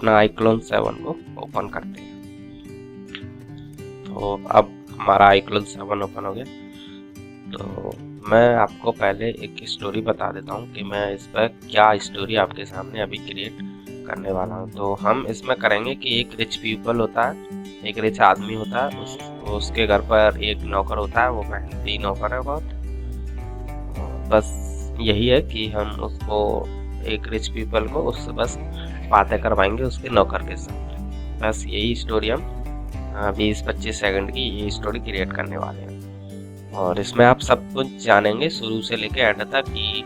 अपना iClone 7 को open करते हैं। तो अब हमारा iClone 7 ओपन हो गया। तो मैं आपको पहले एक स्टोरी बता देता हूँ कि मैं इस पर क्या स्टोरी आपके सामने अभी क्रिएट करने वाला हूँ। तो हम इसमें करेंगे कि एक रिच पीपल होता है, एक रिच आदमी होता है, उसके घर पर एक नौकर होता है, वो मेहनती नौकर है बहुत। बस यही है कि हम उसको, एक रिच पीपल को उससे बस बातें करवाएंगे उसके नौकर के साथ। बस यही स्टोरी हम 20-25 सेकंड की ये स्टोरी क्रिएट करने वाले हैं। और इसमें आप सब कुछ जानेंगे शुरू से लेके एंड तक कि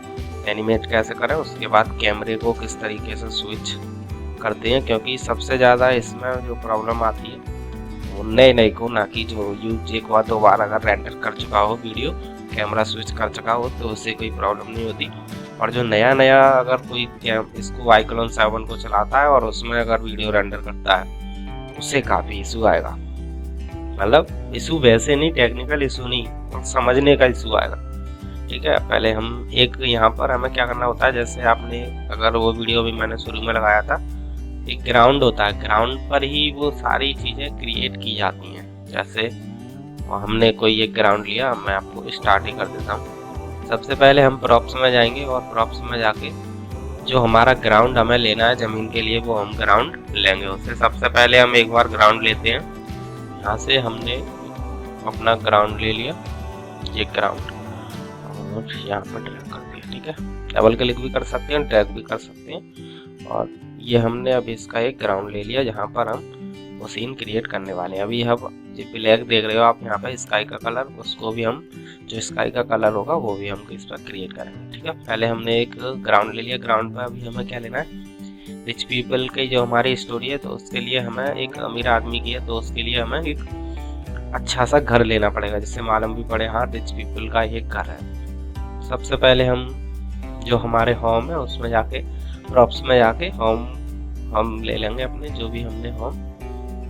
एनिमेट कैसे करें, उसके बाद कैमरे को किस तरीके से स्विच करते हैं। क्योंकि सबसे ज़्यादा इसमें जो प्रॉब्लम आती है वो नए को, ना कि जो यूज एक बार दो बार अगर रेंडर कर चुका हो वीडियो, कैमरा स्विच कर चुका हो तो उससे कोई प्रॉब्लम नहीं होती। और जो नया अगर कोई इसको iClone 7 को चलाता है और उसमें अगर वीडियो रेंडर करता है उससे काफ़ी इशू आएगा। मतलब इशू वैसे नहीं, टेक्निकल इशू नहीं, समझने का इशू आएगा। ठीक है, पहले हम एक यहाँ पर हमें क्या करना होता है, जैसे आपने अगर वो वीडियो भी मैंने शुरू में लगाया था, एक ग्राउंड होता है, ग्राउंड पर ही वो सारी चीज़ें क्रिएट की जाती हैं। जैसे हमने कोई एक ग्राउंड लिया, मैं आपको स्टार्ट ही कर देता हूँ। सबसे पहले हम प्रॉप्स में जाएंगे और प्रॉप्स में जाके जो हमारा ग्राउंड हमें लेना है ज़मीन के लिए, वो हम ग्राउंड लेंगे। उससे सबसे पहले हम एक बार ग्राउंड लेते हैं। यहाँ से हमने अपना ग्राउंड ले लिया, ये ग्राउंड, और यहाँ पर ड्रैग कर दिया। ठीक है, डबल क्लिक भी कर सकते हैं, ड्रैग भी कर सकते हैं। और ये हमने अभी इसका एक ग्राउंड ले लिया जहाँ पर हम वो सीन क्रिएट करने वाले हैं। अभी हम जो ब्लैक देख रहे हो आप यहाँ पे स्काई का कलर, उसको भी हम, जो स्काई का कलर होगा वो भी हम इस पर क्रिएट करेंगे। ठीक है, पहले हमने एक ग्राउंड ले लिया। ग्राउंड पर अभी हमें क्या लेना है, रिच पीपल की जो हमारी स्टोरी है, तो उसके लिए हमें एक अमीर आदमी की है, तो उसके लिए हमें एक अच्छा सा घर लेना पड़ेगा जिससे मालूम भी पड़े हाँ रिच पीपल का एक घर है। सबसे पहले हम जो हमारे होम है उसमें जाके प्रॉप्स में जाके होम हम ले लेंगे अपने, जो भी हमने होम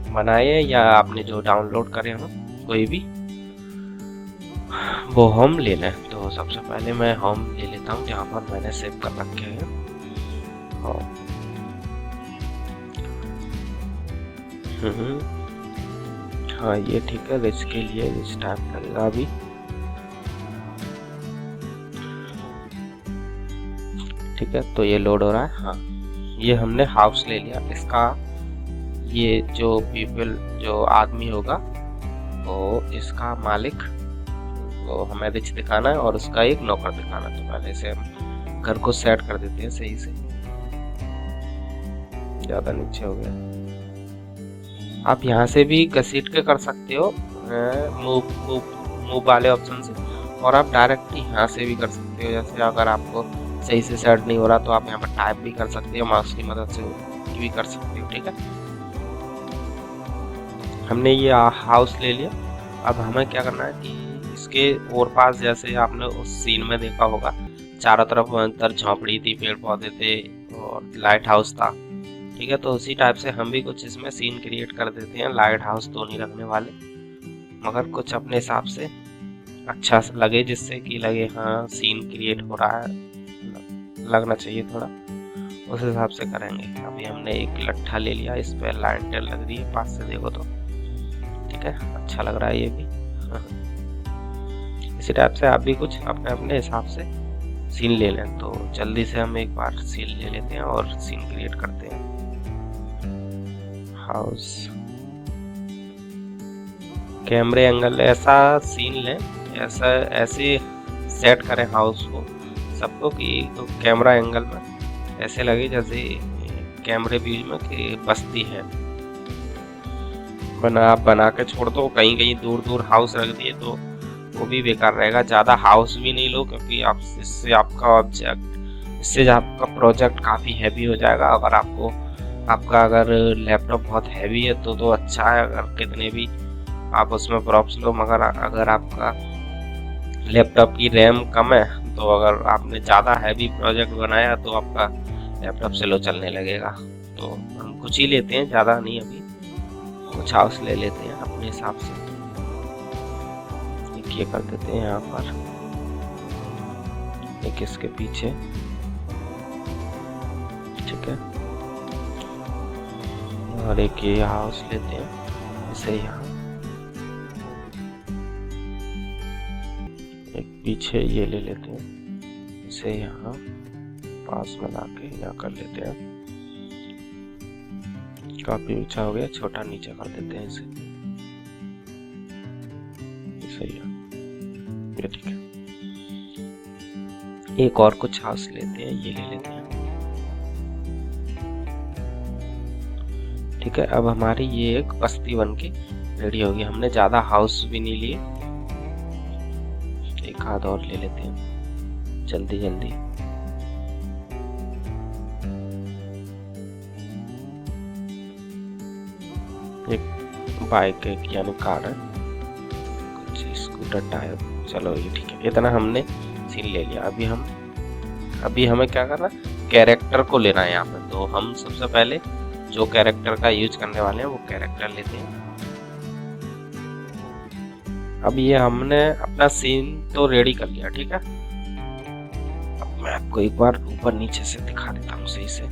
बनाए हैं या आपने जो डाउनलोड करे हो कोई भी, वो होम ले लें। तो सबसे पहले मैं होम ले लेता हूँ जहाँ पर मैंने सेव कर रखे हैं। हाँ ये ठीक है, रिच के लिए रिच टाइप लगेगा अभी। ठीक है, तो ये लोड हो रहा है। हाँ, ये हमने हाउस ले लिया। इसका ये जो पीपल, जो आदमी होगा वो इसका मालिक, वो हमें रिच दिखाना है और उसका एक नौकर दिखाना है। तो पहले से हम घर को सेट कर देते हैं सही से। ज़्यादा नीचे हो गया। आप यहाँ से भी घसीट के कर सकते हो मूव वाले ऑप्शन से, और आप डायरेक्ट यहाँ से भी कर सकते हो। जैसे अगर आपको सही से सेट नहीं हो रहा तो आप यहाँ पर टाइप भी कर सकते हो, माउस की मदद से भी कर सकते हो। ठीक है, हमने ये हाउस ले लिया। अब हमें क्या करना है कि इसके और पास, जैसे आपने उस सीन में देखा होगा, चारों तरफ अंदर झोंपड़ी थी, पेड़ पौधे थे और लाइट हाउस था। ठीक है, तो उसी टाइप से हम भी कुछ इसमें सीन क्रिएट कर देते हैं। लाइट हाउस तो नहीं रखने वाले, मगर कुछ अपने हिसाब से अच्छा लगे, जिससे कि लगे हाँ सीन क्रिएट हो रहा है, लगना चाहिए थोड़ा, उस हिसाब से करेंगे। अभी हमने एक लट्ठा ले लिया, इस पर लाइट लग रही है पास से देखो तो। ठीक है, अच्छा लग रहा है ये भी। इसी टाइप से आप भी कुछ अपने अपने हिसाब से सीन ले लें। तो जल्दी से हम एक बार सीन ले लेते हैं और सीन क्रिएट करते हैं। हाउस, कैमरे एंगल ऐसा सीन लें, ऐसे सेट करें हाउस को सबको कि तो कैमरा एंगल में ऐसे लगे जैसे कैमरे व्यू में कि बस्ती है। बना के छोड़ दो, कहीं दूर हाउस रख दिए तो वो भी बेकार रहेगा। ज़्यादा हाउस भी नहीं लो, क्योंकि आप इससे आपका प्रोजेक्ट काफ़ी हैवी हो जाएगा। अगर आपका अगर लैपटॉप बहुत हैवी है तो अच्छा है, अगर कितने भी आप उसमें प्रॉप्स लो, मगर अगर आपका लैपटॉप की रैम कम है तो अगर आपने ज़्यादा हैवी प्रोजेक्ट बनाया तो आपका लैपटॉप स्लो चलने लगेगा। तो हम कुछ ही लेते हैं, ज़्यादा नहीं, अभी कुछ हाउस ले लेते हैं अपने हिसाब से। एक ये कर देते हैं यहाँ पर, एक इसके पीछे। ठीक है, और एक ये हाउस लेते हैं, इसे यहाँ एक पीछे ये ले लेते हैं, इसे यहाँ पास में ला के यहाँ कर लेते हैं। काफी ऊंचा हो गया, छोटा नीचे कर देते हैं इसे, सही है, ये ठीक है। एक और कुछ हाउस लेते हैं, ये ले लेते हैं, ठीक है। अब हमारी ये एक बस्ती बन के रेडी होगी। हमने ज्यादा हाउस भी नहीं लिए, एक आध और ले लेते हैं जल्दी जल्दी। एक बाइक एक यानी कार है, कुछ स्कूटर टायर, चलो ये ठीक है। इतना हमने सीन ले लिया। अभी हमें क्या करना है, कैरेक्टर को लेना है यहाँ पे। तो हम सबसे पहले जो कैरेक्टर का यूज करने वाले हैं वो कैरेक्टर लेते हैं। अब ये हमने अपना सीन तो रेडी कर लिया, ठीक है। अब मैं आपको एक बार ऊपर नीचे से दिखा देता हूँ सही से।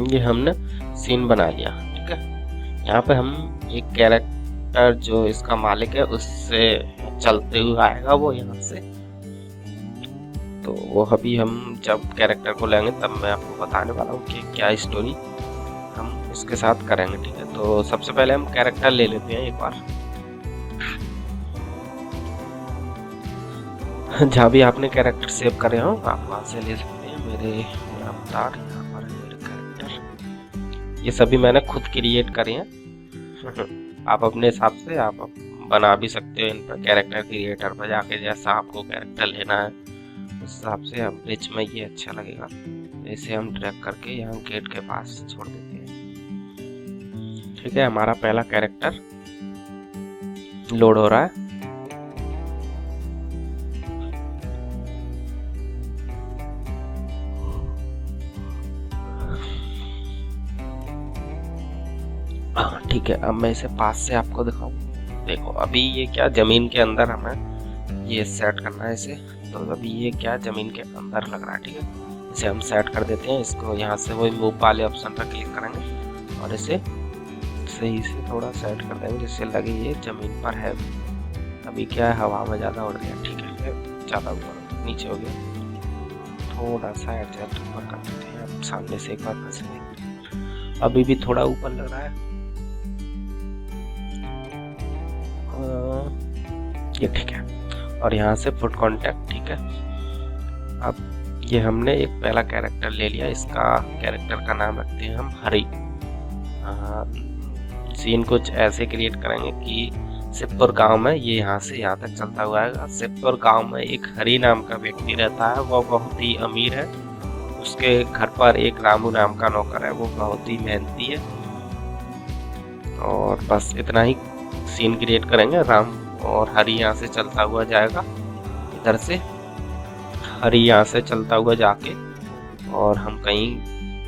ये हमने सीन बना लिया, ठीक है। यहाँ पे हम एक कैरेक्टर जो इसका मालिक है उससे चलते हुए आएगा वो यहाँ से। तो वो अभी हम जब कैरेक्टर को लेंगे तब मैं आपको बताने वाला हूँ कि क्या स्टोरी हम इसके साथ करेंगे, ठीक है। तो सबसे पहले हम कैरेक्टर ले लेते हैं एक बार। जहाँ भी आपने कैरेक्टर सेव करे हो आप वहाँ से ले सकते हैं। मेरे अवतार यहाँ पर है, मेरे कैरेक्टर ये सभी मैंने खुद क्रिएट करे हैं। आप अपने हिसाब से आप बना भी सकते हो इन पर, कैरेक्टर क्रिएटर पर जाके जैसा आपको कैरेक्टर लेना है उस हिसाब से। अब ब्रिज में ये अच्छा लगेगा, इसे हम ड्रैग करके यहाँ गेट के पास छोड़ देते हैं, ठीक है। हमारा पहला कैरेक्टर लोड हो रहा है। हाँ ठीक है, अब मैं इसे पास से आपको दिखाऊं। देखो अभी ये क्या जमीन के अंदर हमें ये सेट करना है इसे। तो अभी ये क्या जमीन के अंदर लग रहा है, ठीक है। इसे हम सेट कर देते हैं। इसको यहाँ से वही मूव वाले ऑप्शन पर क्लिक करेंगे और इसे सही से थोड़ा सेट कर देंगे जिससे लगे ये जमीन पर है। अभी क्या है, हवा में ज़्यादा उड़ गया, ठीक है। ज़्यादा ऊपर नीचे हो गया, थोड़ा सा एडजस्ट ऊपर कर देते हैं। अब सामने से एक बार फंस गए, अभी भी थोड़ा ऊपर लग रहा है, ये ठीक है। और यहाँ से फुट कांटेक्ट, ठीक है। अब ये हमने एक पहला कैरेक्टर ले लिया, इसका कैरेक्टर का नाम रखते हैं हम हरी। सीन कुछ ऐसे क्रिएट करेंगे कि सिद्धपुर गांव में ये यहाँ से यहाँ तक चलता हुआ आएगा। सिद्धपुर गांव में एक हरी नाम का व्यक्ति रहता है, वो बहुत ही अमीर है। उसके घर पर एक रामू नाम का नौकर है, वो बहुत ही मेहनती है। और बस इतना ही सीन क्रिएट करेंगे। राम और हरी यहाँ से चलता हुआ जाएगा, इधर से हरी यहाँ से चलता हुआ जाके, और हम कहीं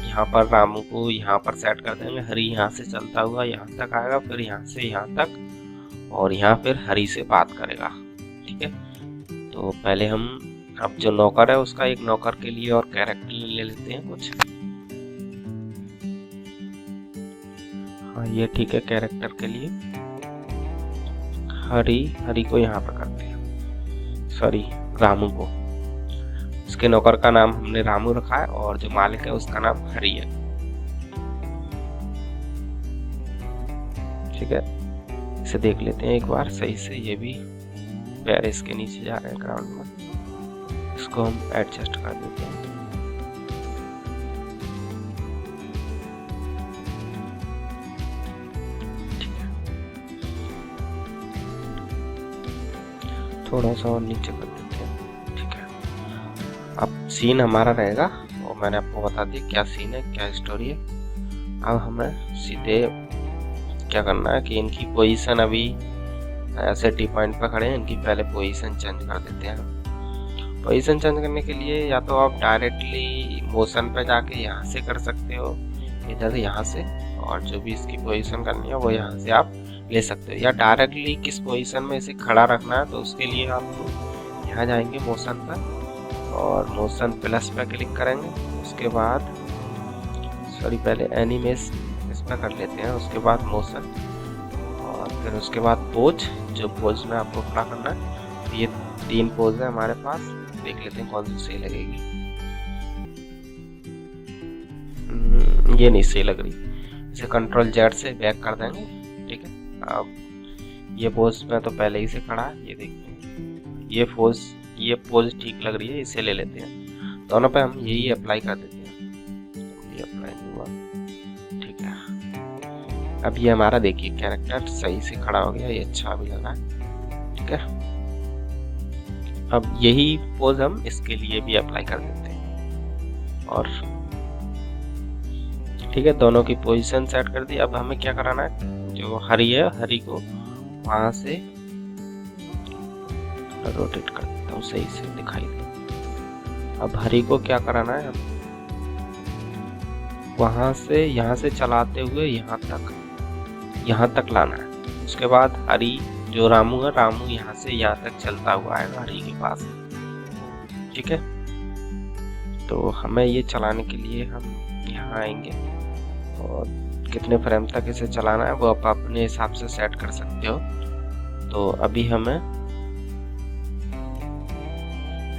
यहाँ पर रामू को यहाँ पर सेट कर देंगे। हरी यहाँ से चलता हुआ यहाँ तक आएगा, फिर यहाँ से यहाँ तक, और यहाँ फिर हरी से बात करेगा, ठीक है। तो पहले हम अब जो नौकर है उसका एक नौकर के लिए और कैरेक्टर ले लेते हैं कुछ। हाँ ये ठीक है, कैरेक्टर के लिए हरी को यहाँ पर करते हैं, सॉरी रामू को। इसके नौकर का नाम हमने रामू रखा है और जो मालिक है उसका नाम हरी है, ठीक है। इसे देख लेते हैं एक बार सही से। ये भी पैर इसके नीचे जा रहे हैं ग्राउंड में, इसको हम एडजस्ट कर देते हैं। थोड़ा सा और नीचे कर देते हैं, ठीक है। अब सीन हमारा रहेगा और मैंने आपको बता दिया क्या सीन है, क्या स्टोरी है। अब हमें सीधे क्या करना है कि इनकी पोजीशन अभी ऐसे टी पॉइंट पर खड़े हैं, इनकी पहले पोजीशन चेंज कर देते हैं। पोजीशन चेंज करने के लिए या तो आप डायरेक्टली मोशन पे जाके यहाँ से कर सकते हो, इधर यहाँ से, और जो भी इसकी पोजीशन करनी है वो यहाँ से आप ले सकते हो। या डायरेक्टली किस पोजीशन में इसे खड़ा रखना है तो उसके लिए आप यहाँ जाएंगे मोशन पर और मोशन प्लस पे क्लिक करेंगे। उसके बाद सॉरी पहले एनिमेस इस पर कर लेते हैं, उसके बाद मोशन और फिर उसके बाद पोज। जो पोज में आपको खड़ा करना है, तो ये 3 पोज है हमारे पास, देख लेते हैं कौन सी सही लगेगी। ये नहीं सही लग रही, इसे कंट्रोल जेड से बैक कर देंगे। ठीक है, अब ये पोज में तो पहले ही से खड़ा है, ये देखते हैं ये पोज ठीक लग रही है, इसे ले लेते हैं। दोनों पे हम यही अप्लाई कर देते हैं, ये अप्लाई नहीं हुआ। ठीक है, अब ये हमारा देखिए कैरेक्टर सही से खड़ा हो गया, ये अच्छा भी लगा है। ठीक है, अब यही पोज हम इसके लिए भी अप्लाई कर देते हैं और ठीक है, दोनों की पोजीशन सेट कर दी। अब हमें क्या कराना है, जो हरी है हरी को वहां से रोटेट कर देता हूँ, सही से दिखाई दे। अब हरी को क्या कराना है, वहां से यहाँ से चलाते हुए यहाँ तक लाना है। उसके बाद हरी जो रामू है, रामू यहाँ से यहाँ तक चलता हुआ आएगा हरी के पास। ठीक है, तो हमें ये चलाने के लिए हम यहाँ आएंगे और कितने फ्रेम तक इसे चलाना है वो आप अपने हिसाब से सेट कर सकते हो। तो अभी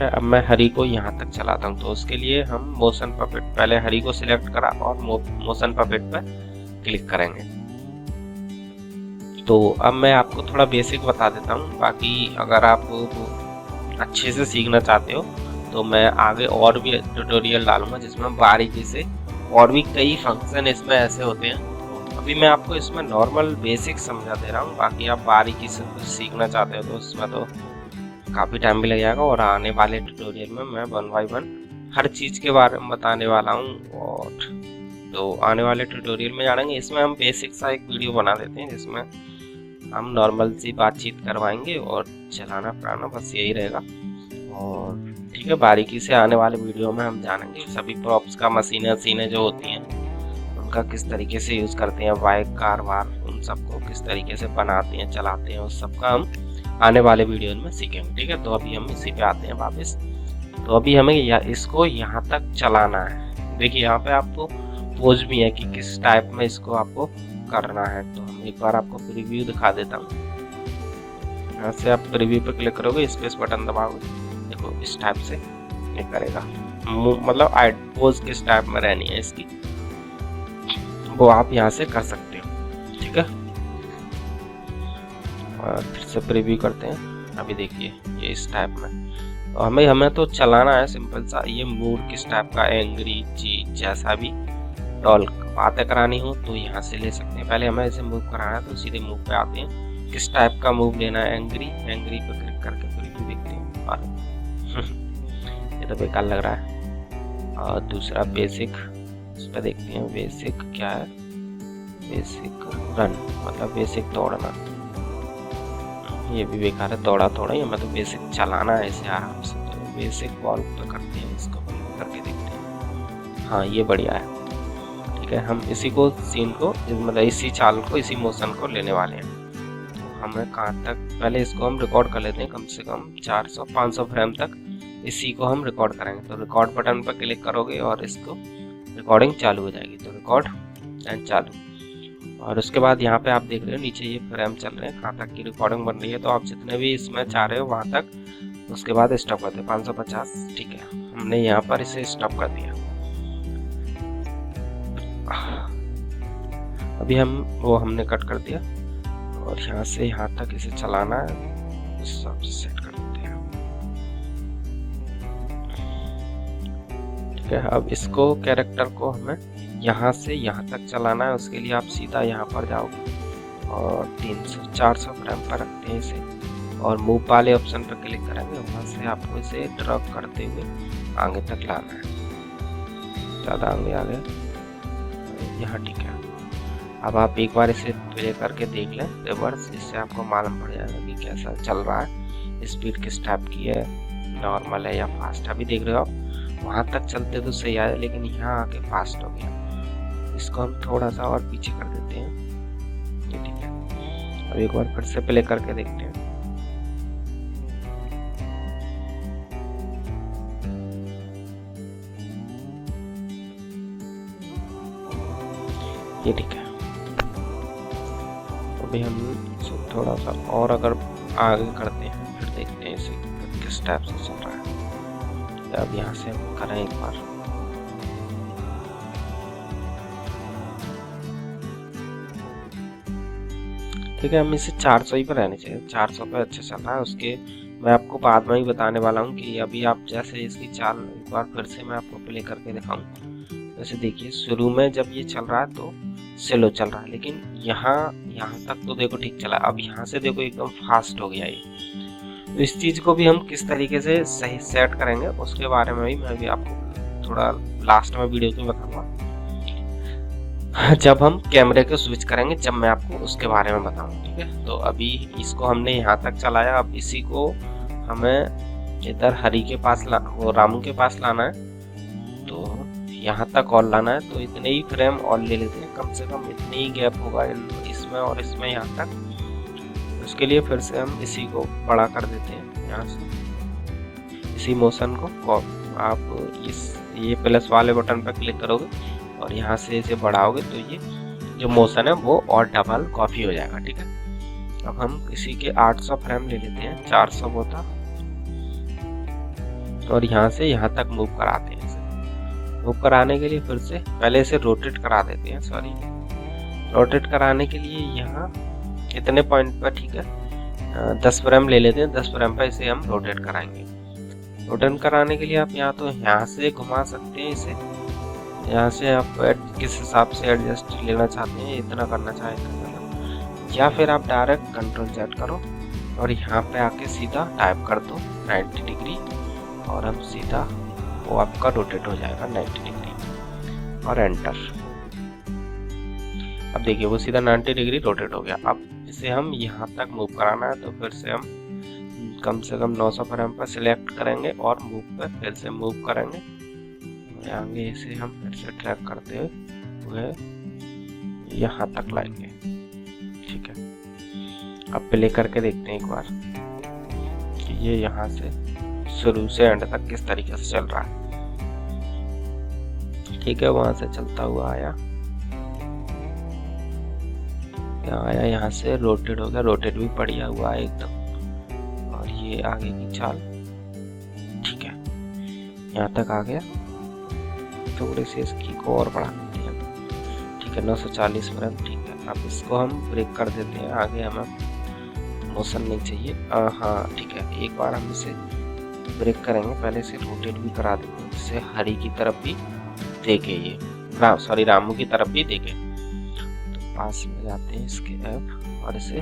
अब मैं हरी को यहाँ तक चलाता हूँ, तो उसके लिए हम मोशन पपेट, पहले हरी को सिलेक्ट करा और मोशन पपेट पर क्लिक करेंगे। तो अब मैं आपको थोड़ा बेसिक बता देता हूँ, बाकी अगर आप अच्छे से सीखना चाहते हो तो मैं आगे और भी ट्यूटोरियल डालूंगा जिसमें बारीकी से, और भी कई फंक्शन इसमें ऐसे होते हैं। अभी मैं आपको इसमें नॉर्मल बेसिक समझा दे रहा हूँ, बाकी आप बारीकी से कुछ सीखना चाहते हो तो इसमें तो काफ़ी टाइम भी लग जाएगा। और आने वाले ट्यूटोरियल में मैं 1 बाय 1 हर चीज़ के बारे में बताने वाला हूँ। और तो आने वाले ट्यूटोरियल में जानेंगे, इसमें हम बेसिक सा एक वीडियो बना देते हैं जिसमें हम नॉर्मल सी बातचीत करवाएंगे और चलाना फिराना बस यही रहेगा। और ठीक है, बारीकी से आने वाले वीडियो में हम जानेंगे सभी प्रॉप्स का, मशीनें जो होती हैं उनका किस तरीके से यूज़ करते हैं, बाइक कार वार उन सबको किस तरीके से बनाते हैं चलाते हैं, उस सबका हम आने वाले वीडियो में सीखेंगे। ठीक है, तो अभी हम इसी पे आते हैं वापस। तो अभी हमें इसको यहाँ तक चलाना है। देखिए यहाँ पे आपको पोज भी है कि किस टाइप में इसको आपको करना है। तो हम एक बार आपको प्रीव्यू दिखा देता हूँ। यहाँ से आप प्रीव्यू पे क्लिक करोगे, स्पेस बटन दबाओगे, देखो इस टाइप से ये करेगा। मतलब पोज किस टाइप में रहनी है इसकी वो आप यहाँ से कर सकते हो। ठीक है, और फिर से प्रीव्यू करते हैं। अभी देखिए ये इस टाइप में, तो हमें तो चलाना है सिंपल सा। ये मूड किस टाइप का, एंग्री चीज जैसा भी डॉल बातें करानी हो तो यहाँ से ले सकते हैं। पहले हमें इसे मूव कराना है तो सीधे मूव पे आते हैं, किस टाइप का मूव लेना है। एंग्री पे क्लिक करके प्रीव्यू देखते हैं और ये तो बेकार लग रहा है। और दूसरा बेसिक, इस पर देखते हैं बेसिक क्या है। बेसिक रन मतलब बेसिक दौड़ना, ये भी बेकार है, दौड़ा ही हमें तो बेसिक चलाना है इसे आराम से। तो बेसिक वॉल पे करते हैं, इसको करके देखते हैं। हाँ ये बढ़िया है। ठीक है, हम इसी को सीन को मतलब इसी चाल को इसी मोशन को लेने वाले हैं। तो हमें कहाँ तक, पहले इसको हम रिकॉर्ड कर लेते हैं कम से कम 400-500 फ्रेम तक इसी को हम रिकॉर्ड करेंगे। तो रिकॉर्ड बटन पर क्लिक करोगे और इसको रिकॉर्डिंग चालू हो जाएगी। तो रिकॉर्ड एंड चालू। और उसके बाद यहाँ पे आप देख रहे हो नीचे ये फ्रेम चल रहे हैं, कहाँ तक की रिकॉर्डिंग बन रही है। तो आप जितने भी इसमें चाह रहे हो वहाँ तक, उसके बाद स्टॉप कर दो 550। ठीक है, हमने यहाँ पर इसे स्टॉप कर दिया। अभी हमने कट कर दिया और यहाँ से यहाँ तक इसे चलाना है, इस हिसाब से सेट कर देते हैं। ठीक है, अब इसको कैरेक्टर को हमें यहाँ से यहाँ तक चलाना है। उसके लिए आप सीधा यहाँ पर जाओगे और 300-400 फ्रेम पर रखते हैं इसे और मूव वाले ऑप्शन पर क्लिक करेंगे। वहाँ से आपको इसे ड्रॉप करते हुए आगे तक लाना है, ज़्यादा आगे यहाँ। ठीक है, अब आप एक बार इसे प्ले करके देख लें रिवर्स, इससे आपको मालूम पड़ जाएगा कि कैसा चल रहा है, स्पीड किस टाइप की है, नॉर्मल है या फास्ट। अभी देख रहे हो आप वहाँ तक चलते तो सही आया, लेकिन यहाँ आके फास्ट हो गया। इसको हम थोड़ा सा और पीछे कर देते हैं, ये ठीक है। अब एक बार फिर से प्ले करके देखते हैं। ये ठीक है। अभी हम थोड़ा सा और अगर आगे करते हैं फिर देखते हैं इसे किस टाइप से चल रहा है। अब यहाँ से हम करें एक बार। ठीक है, हम इसे 400 ही पर रहने चाहिए। 400 पर अच्छे चल रहा है। उसके मैं आपको बाद में ही बताने वाला हूँ कि अभी आप जैसे इसकी चाल एक बार फिर से मैं आपको प्ले करके दिखाऊँ। वैसे देखिए शुरू में जब ये चल रहा है तो स्लो चल रहा है, लेकिन यहाँ तक तो देखो ठीक चला। अब यहाँ से देखो एकदम फास्ट हो गया ये। तो इस चीज़ को भी हम किस तरीके से सही सेट करेंगे उसके बारे में भी मैं भी आपको थोड़ा लास्ट में वीडियो में बताऊँगा, जब हम कैमरे को स्विच करेंगे, जब मैं आपको उसके बारे में बताऊंगा। ठीक है, तो अभी इसको हमने यहाँ तक चलाया। अब इसी को हमें इधर हरी के पास वो रामू के पास लाना है, तो यहाँ तक और लाना है। तो इतने ही फ्रेम और ले लेते हैं, कम से कम इतनी ही गैप होगा इसमें और इसमें यहाँ तक। उसके लिए फिर से हम इसी को बड़ा कर देते हैं यहाँ से। इसी मोशन को आप ये प्लस वाले बटन पर क्लिक करोगे और यहाँ से इसे बढ़ाओगे तो ये जो मोशन है वो और डबल कॉपी हो जाएगा। ठीक है, अब हम इसी के 800 फ्रेम ले लेते हैं, 400 होता, और यहाँ से यहाँ तक मूव कराते हैं। इसे मूव कराने के लिए फिर से पहले इसे रोटेट करा देते हैं। सॉरी, रोटेट कराने के लिए यहाँ इतने पॉइंट पर, ठीक है, 10 फ्रेम ले लेते हैं। 10 फ्रेम पर इसे हम रोटेट कराएंगे। रोटेट कराने के लिए आप यहाँ से घुमा सकते हैं इसे। यहाँ से आप किस हिसाब से एडजस्ट लेना चाहते हैं, इतना करना चाहते, या फिर आप डायरेक्ट कंट्रोल Z करो और यहाँ पे आके सीधा टाइप कर दो 90 डिग्री, और हम सीधा वो आपका रोटेट हो जाएगा 90 डिग्री, और एंटर। अब देखिए वो सीधा 90 डिग्री रोटेट हो गया। अब इसे हम यहाँ तक मूव कराना है, तो फिर से हम कम से कम 900 फ्रेम पर सिलेक्ट करेंगे और मूव पे फिर से मूव करेंगे। आगे इसे हम फिर से ट्रैक करते हुए यहाँ तक लाएंगे। ठीक है, अब प्ले करके देखते हैं एक बार कि ये यहाँ से शुरू से एंड तक किस तरीके से चल रहा है। ठीक है, वहां से चलता हुआ आया, यहाँ से रोटेट हो गया, रोटेट भी बढ़िया हुआ है एकदम। और ये आगे की चाल, ठीक है, यहाँ तक आ गया। थोड़े से इसकी को और बढ़ा देते हैं। ठीक है, 940 फ्रेम। ठीक है, अब इसको हम ब्रेक कर देते हैं। आगे हमें मोशन नहीं चाहिए। हाँ ठीक है, एक बार हम इसे ब्रेक करेंगे, पहले इसे रोटेट भी करा देते हैं, जिससे हरी की तरफ भी देखे, ये सॉरी रामू की तरफ भी देखे। तो पास में जाते हैं इसके ऐप और इसे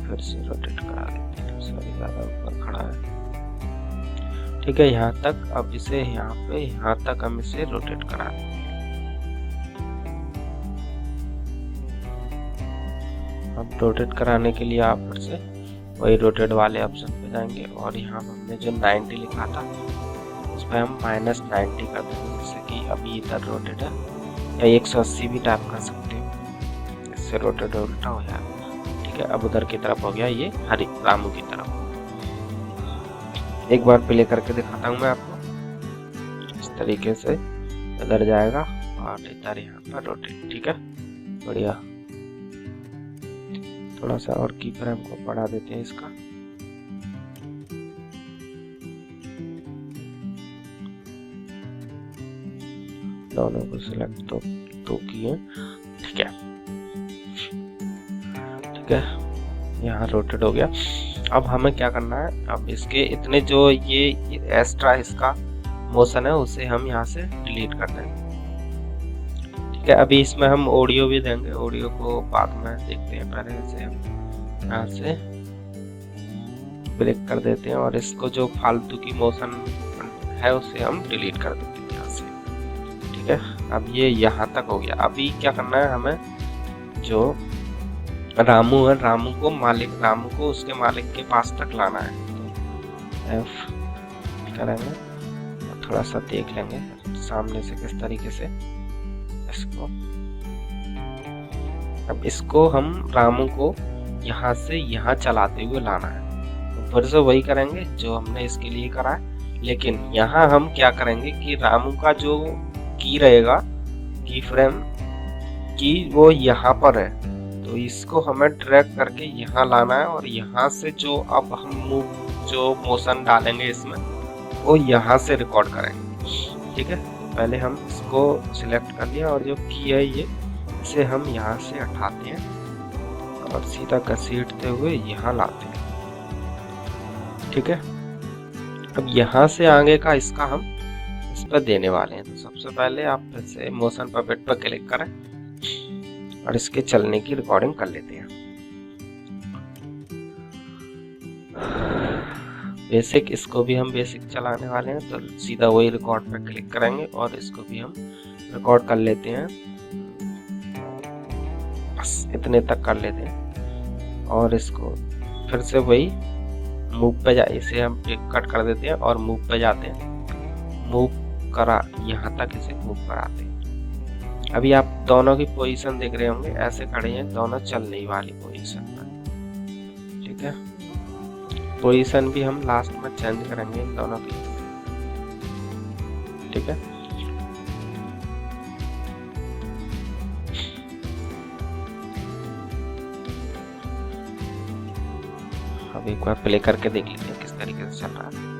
फिर से रोटेट करा देते हैं। सॉरी ज़्यादा ऊपर खड़ा है। ठीक है, यहाँ तक। अब इसे यहाँ तक हम इसे रोटेट करा देंगे। अब रोटेट कराने के लिए आप फिर से वही रोटेट वाले ऑप्शन पे जाएंगे और यहाँ हमने जो 90 लिखा था उस पर हम -90 कर देंगे, जैसे कि अभी इधर रोटेट है, या 180 भी टाइप कर सकते हो, इससे रोटेट उल्टा हो जाएगा। ठीक है, अब उधर की तरफ हो गया ये हरी रामू की तरफ। एक बार प्ले करके दिखाता हूँ मैं आपको। इस तरीके से इधर जाएगा और इधर यहाँ पर रोटेट। ठीक है, बढ़िया। थोड़ा सा और की फ्रेम को बढ़ा देते हैं इसका। दोनों को सिलेक्ट तो किए। ठीक है, ठीक है, यहाँ रोटेट हो गया। अब हमें क्या करना है, अब इसके इतने जो ये एक्स्ट्रा इसका मोशन है उसे हम यहाँ से डिलीट कर देंगे। ठीक है, अभी इसमें हम ऑडियो भी देंगे, ऑडियो को बाद में देखते हैं। पहले इसे हम यहाँ से ब्रेक कर देते हैं और इसको जो फालतू की मोशन है उसे हम डिलीट कर देते हैं यहाँ से। ठीक है, अब ये यहाँ तक हो गया। अभी क्या करना है, हमें जो रामू है, रामू को उसके मालिक के पास तक लाना है। तो F करेंगे, थोड़ा सा देख लेंगे सामने से किस तरीके से इसको। अब इसको हम रामू को यहाँ से यहाँ चलाते हुए लाना है। तो फिर से वही करेंगे जो हमने इसके लिए करा है, लेकिन यहाँ हम क्या करेंगे कि रामू का जो की रहेगा, की फ्रेम कि वो यहाँ पर है, तो इसको हमें ड्रैग करके यहाँ लाना है और यहाँ से जो अब हम जो मोशन डालेंगे इसमें वो यहाँ से रिकॉर्ड करेंगे। ठीक है, पहले हम इसको सिलेक्ट कर लिया और जो की है ये इसे हम यहाँ से हटाते हैं और सीधा घसीटते हुए यहाँ लाते हैं। ठीक है, अब यहाँ से आगे का इसका हम इस पर देने वाले हैं। तो सबसे पहले आप फिर से मोशन पपेट पर क्लिक करें और इसके चलने की रिकॉर्डिंग कर लेते हैं। बेसिक, इसको भी हम बेसिक चलाने वाले हैं, तो सीधा वही रिकॉर्ड पर क्लिक करेंगे और इसको भी हम रिकॉर्ड कर लेते हैं। बस इतने तक कर लेते हैं और इसको फिर से वही मूव पे जाए, इसे हम कट कर देते हैं और मूव पे जाते हैं। मूव करा यहाँ तक इसे मूव कराते हैं। अभी आप दोनों की पोजीशन देख रहे होंगे, ऐसे खड़े हैं दोनों चलने वाली पोजीशन पर। ठीक है, पोजीशन भी हम लास्ट में चेंज करेंगे इन दोनों की। ठीक है, अब एक बार प्ले करके देख लेते हैं किस तरीके से चल रहा है।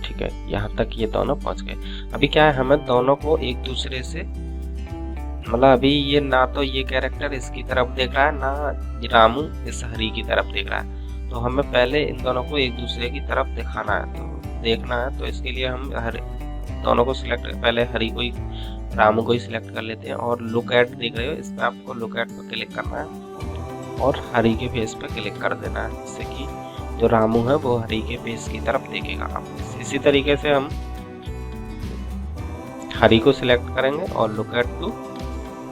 ठीक है, यहाँ तक ये दोनों पहुंच गए। अभी क्या है, हमें दोनों को एक दूसरे से, मतलब अभी ये ना तो ये कैरेक्टर इसकी तरफ देख रहा है ना रामू इस हरी की तरफ देख रहा है, तो हमें पहले इन दोनों को एक दूसरे की तरफ दिखाना है, तो देखना है। तो इसके लिए हम दोनों को सिलेक्ट, पहले हरी को ही रामू को ही सिलेक्ट कर लेते हैं और लुक एट देख रहे हो, इस पर आपको लुक एट पर क्लिक करना है और हरी के फेस पे क्लिक कर देना है, जिससे कि जो रामू है वो हरी के फेस की तरफ देखेगा। अब इसी तरीके से हम हरी को सिलेक्ट करेंगे और लुक एट टू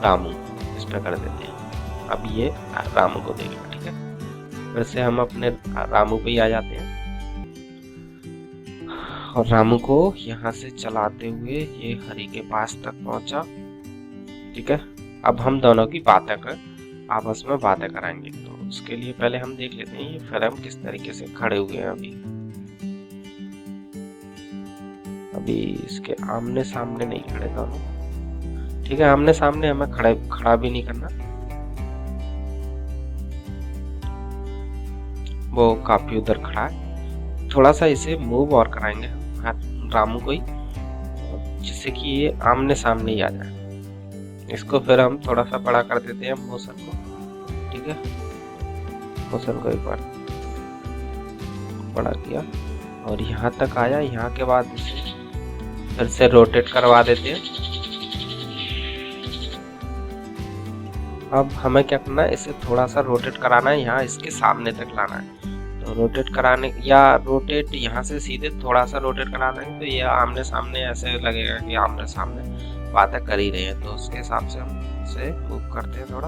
रामू इस पर कर देते हैं। अब ये रामू को देखेगा। ठीक है, फिर से हम अपने रामू पे ही आ जाते हैं और रामू को यहाँ से चलाते हुए ये हरी के पास तक पहुंचा। ठीक है, अब हम दोनों की बातें आपस में बातें कराएंगे। तो उसके लिए पहले हम देख लेते हैं ये फ्रेम किस तरीके से खड़े हुए हैं। अभी इसके आमने सामने नहीं खड़े दोनों। ठीक है, आमने सामने हमें खड़ा भी नहीं करना, वो काफी उधर खड़ा है। थोड़ा सा इसे मूव और कराएंगे रामू को ही, जिससे कि ये आमने सामने ही आ जाए। इसको फिर हम थोड़ा सा बड़ा कर देते हैं मोशन को। ठीक है, मोशन को एक बार बड़ा किया और यहाँ तक आया। यहाँ के बाद इसे फिर से रोटेट करवा देते हैं। अब हमें क्या करना है, इसे थोड़ा सा रोटेट कराना है, यहाँ इसके सामने तक लाना है। तो रोटेट कराने या रोटेट यहाँ से सीधे थोड़ा सा रोटेट करा देंगे तो ये आमने सामने ऐसे लगेगा कि आमने सामने बातें कर ही रहे हैं। तो उसके हिसाब से हम इसे मूव करते हैं थोड़ा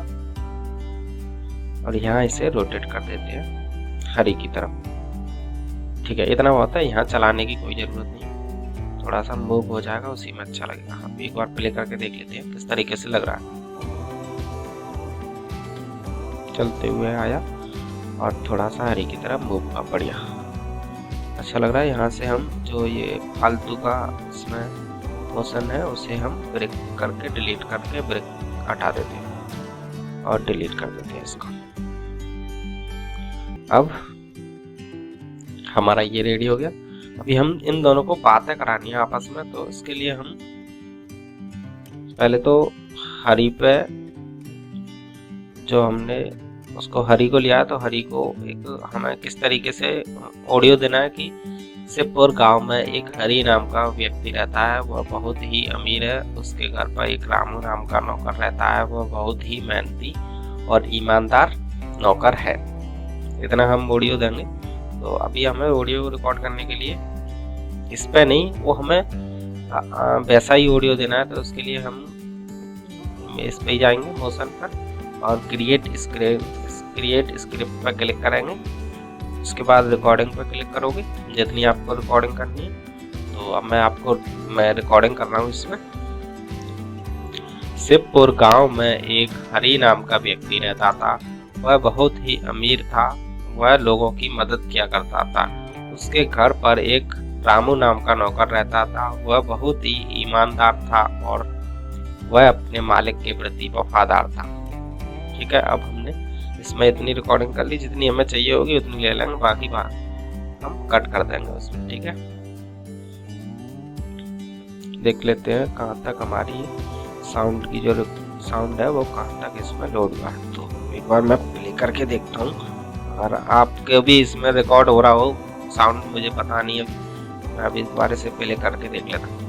और यहाँ इसे रोटेट कर देते हैं हरी की तरफ। ठीक है, इतना बहुत है, यहाँ चलाने की कोई ज़रूरत नहीं, थोड़ा सा मूव हो जाएगा, उसी में अच्छा लगेगा। हम एक बार प्ले करके देख लेते हैं किस तरीके से लग रहा है। चलते हुए आया और थोड़ा सा हरी की तरफ मूव हुआ, बढ़िया अच्छा लग रहा है। यहाँ से हम जो ये फालतू का इसमें मोशन है उसे हम ब्रेक करके डिलीट करके ब्रेक हटा देते हैं और डिलीट कर देते हैं इसको। अब हमारा ये रेडी हो गया। अभी हम इन दोनों को बातें करानी है आपस में, तो इसके लिए हम पहले तो हरी पे जो हमने उसको हरी को लिया है, तो हरी को एक हमें किस तरीके से ऑडियो देना है कि सिद्धपुर गांव में एक हरी नाम का व्यक्ति रहता है, वह बहुत ही अमीर है। उसके घर पर एक रामू नाम का नौकर रहता है, वह बहुत ही मेहनती और ईमानदार नौकर है। इतना हम ऑडियो देंगे। तो अभी हमें ऑडियो रिकॉर्ड करने के लिए इस पे नहीं, वो हमें वैसा ही ऑडियो देना है। तो उसके लिए हम इस पे ही जाएंगे मोशन पर और क्रिएट स्क्रिप्ट पर क्लिक करेंगे। उसके बाद रिकॉर्डिंग पर क्लिक करोगे जितनी आपको रिकॉर्डिंग करनी है। तो अब मैं रिकॉर्डिंग कर रहा हूँ इसमें। सिद्धपुर गांव में एक हरी नाम का व्यक्ति रहता था, वह बहुत ही अमीर था, वह लोगों की मदद किया करता था। उसके घर पर एक रामू नाम का नौकर रहता था, वह बहुत ही ईमानदार था और वह अपने मालिक के प्रति वफादार था। ठीक है, अब हमने इसमें इतनी रिकॉर्डिंग कर ली, जितनी हमें चाहिए होगी उतनी ले लेंगे, बाकी बात हम कट कर देंगे उसमें। ठीक है, देख लेते हैं कहाँ तक हमारी साउंड की जो साउंड है वो कहाँ तक इसमें लोड हुआ है। तो एक बार मैं प्ले करके देखता हूँ, और आपके भी इसमें रिकॉर्ड हो रहा हो साउंड, मुझे पता नहीं है, मैं अभी दोबारा से प्ले करके देख लेता हूँ।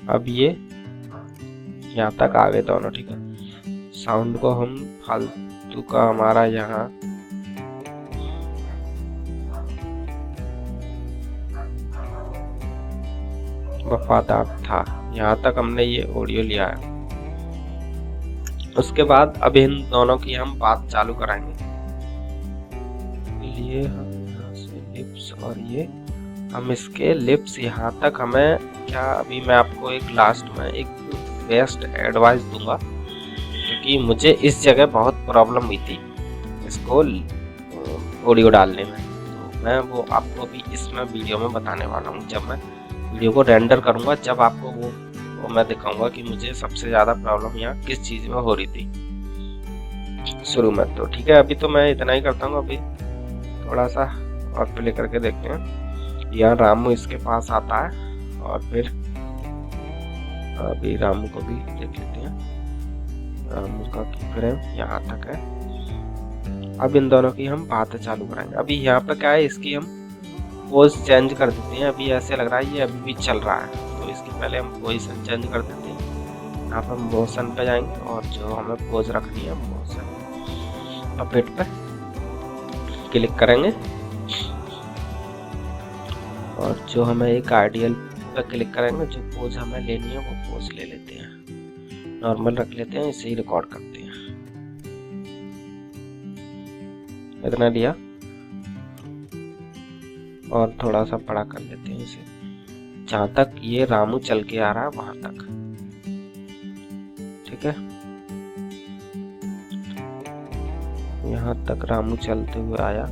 अब ये यहाँ तक आ गए दोनों। ठीक है, साउंड को हम फालतू का हमारा यहाँ वफादार था, यहाँ तक हमने ये ऑडियो लिया है। उसके बाद अब इन दोनों की हम बात चालू कराएंगे। ये हम यहाँ से लिप्स, और ये हम इसके लिप्स यहाँ तक हमें क्या, अभी मैं आपको एक लास्ट में एक बेस्ट एडवाइस दूंगा, क्योंकि मुझे इस जगह बहुत प्रॉब्लम हुई थी इसको ऑडियो डालने में। तो मैं वो आपको भी इसमें वीडियो में बताने वाला हूँ, जब मैं वीडियो को रेंडर करूँगा, जब आपको वो मैं दिखाऊंगा कि मुझे सबसे ज़्यादा प्रॉब्लम यहाँ किस चीज़ में हो रही थी शुरू में। तो ठीक है, अभी तो मैं इतना ही करता हूँ। अभी थोड़ा सा और प्ले करके देखते हैं। यहाँ रामू इसके पास आता है, और फिर अभी रामू को भी देख लेते हैं। रामू का की फ्रेम यहाँ तक है। अब इन दोनों की हम बातें चालू कराएंगे। अभी यहाँ पे क्या है, इसकी हम पोज चेंज कर देते हैं। अभी ऐसे लग रहा है ये अभी भी चल रहा है, तो इसकी पहले हम पोजीशन चेंज कर देते हैं। यहाँ पर हम मोशन पे जाएंगे, और जो हमें पोज रखनी है मोशन पपेट पे क्लिक करेंगे, और जो हमें एक आइडियल पे क्लिक करेंगे, जो पोज हमें लेनी है वो पोज ले लेते हैं, नॉर्मल रख लेते हैं, इसे ही रिकॉर्ड करते हैं। इतना लिया, और थोड़ा सा बड़ा कर लेते हैं इसे, जहाँ तक ये रामू चल के आ रहा है वहां तक। ठीक है, यहाँ तक रामू चलते हुए आया।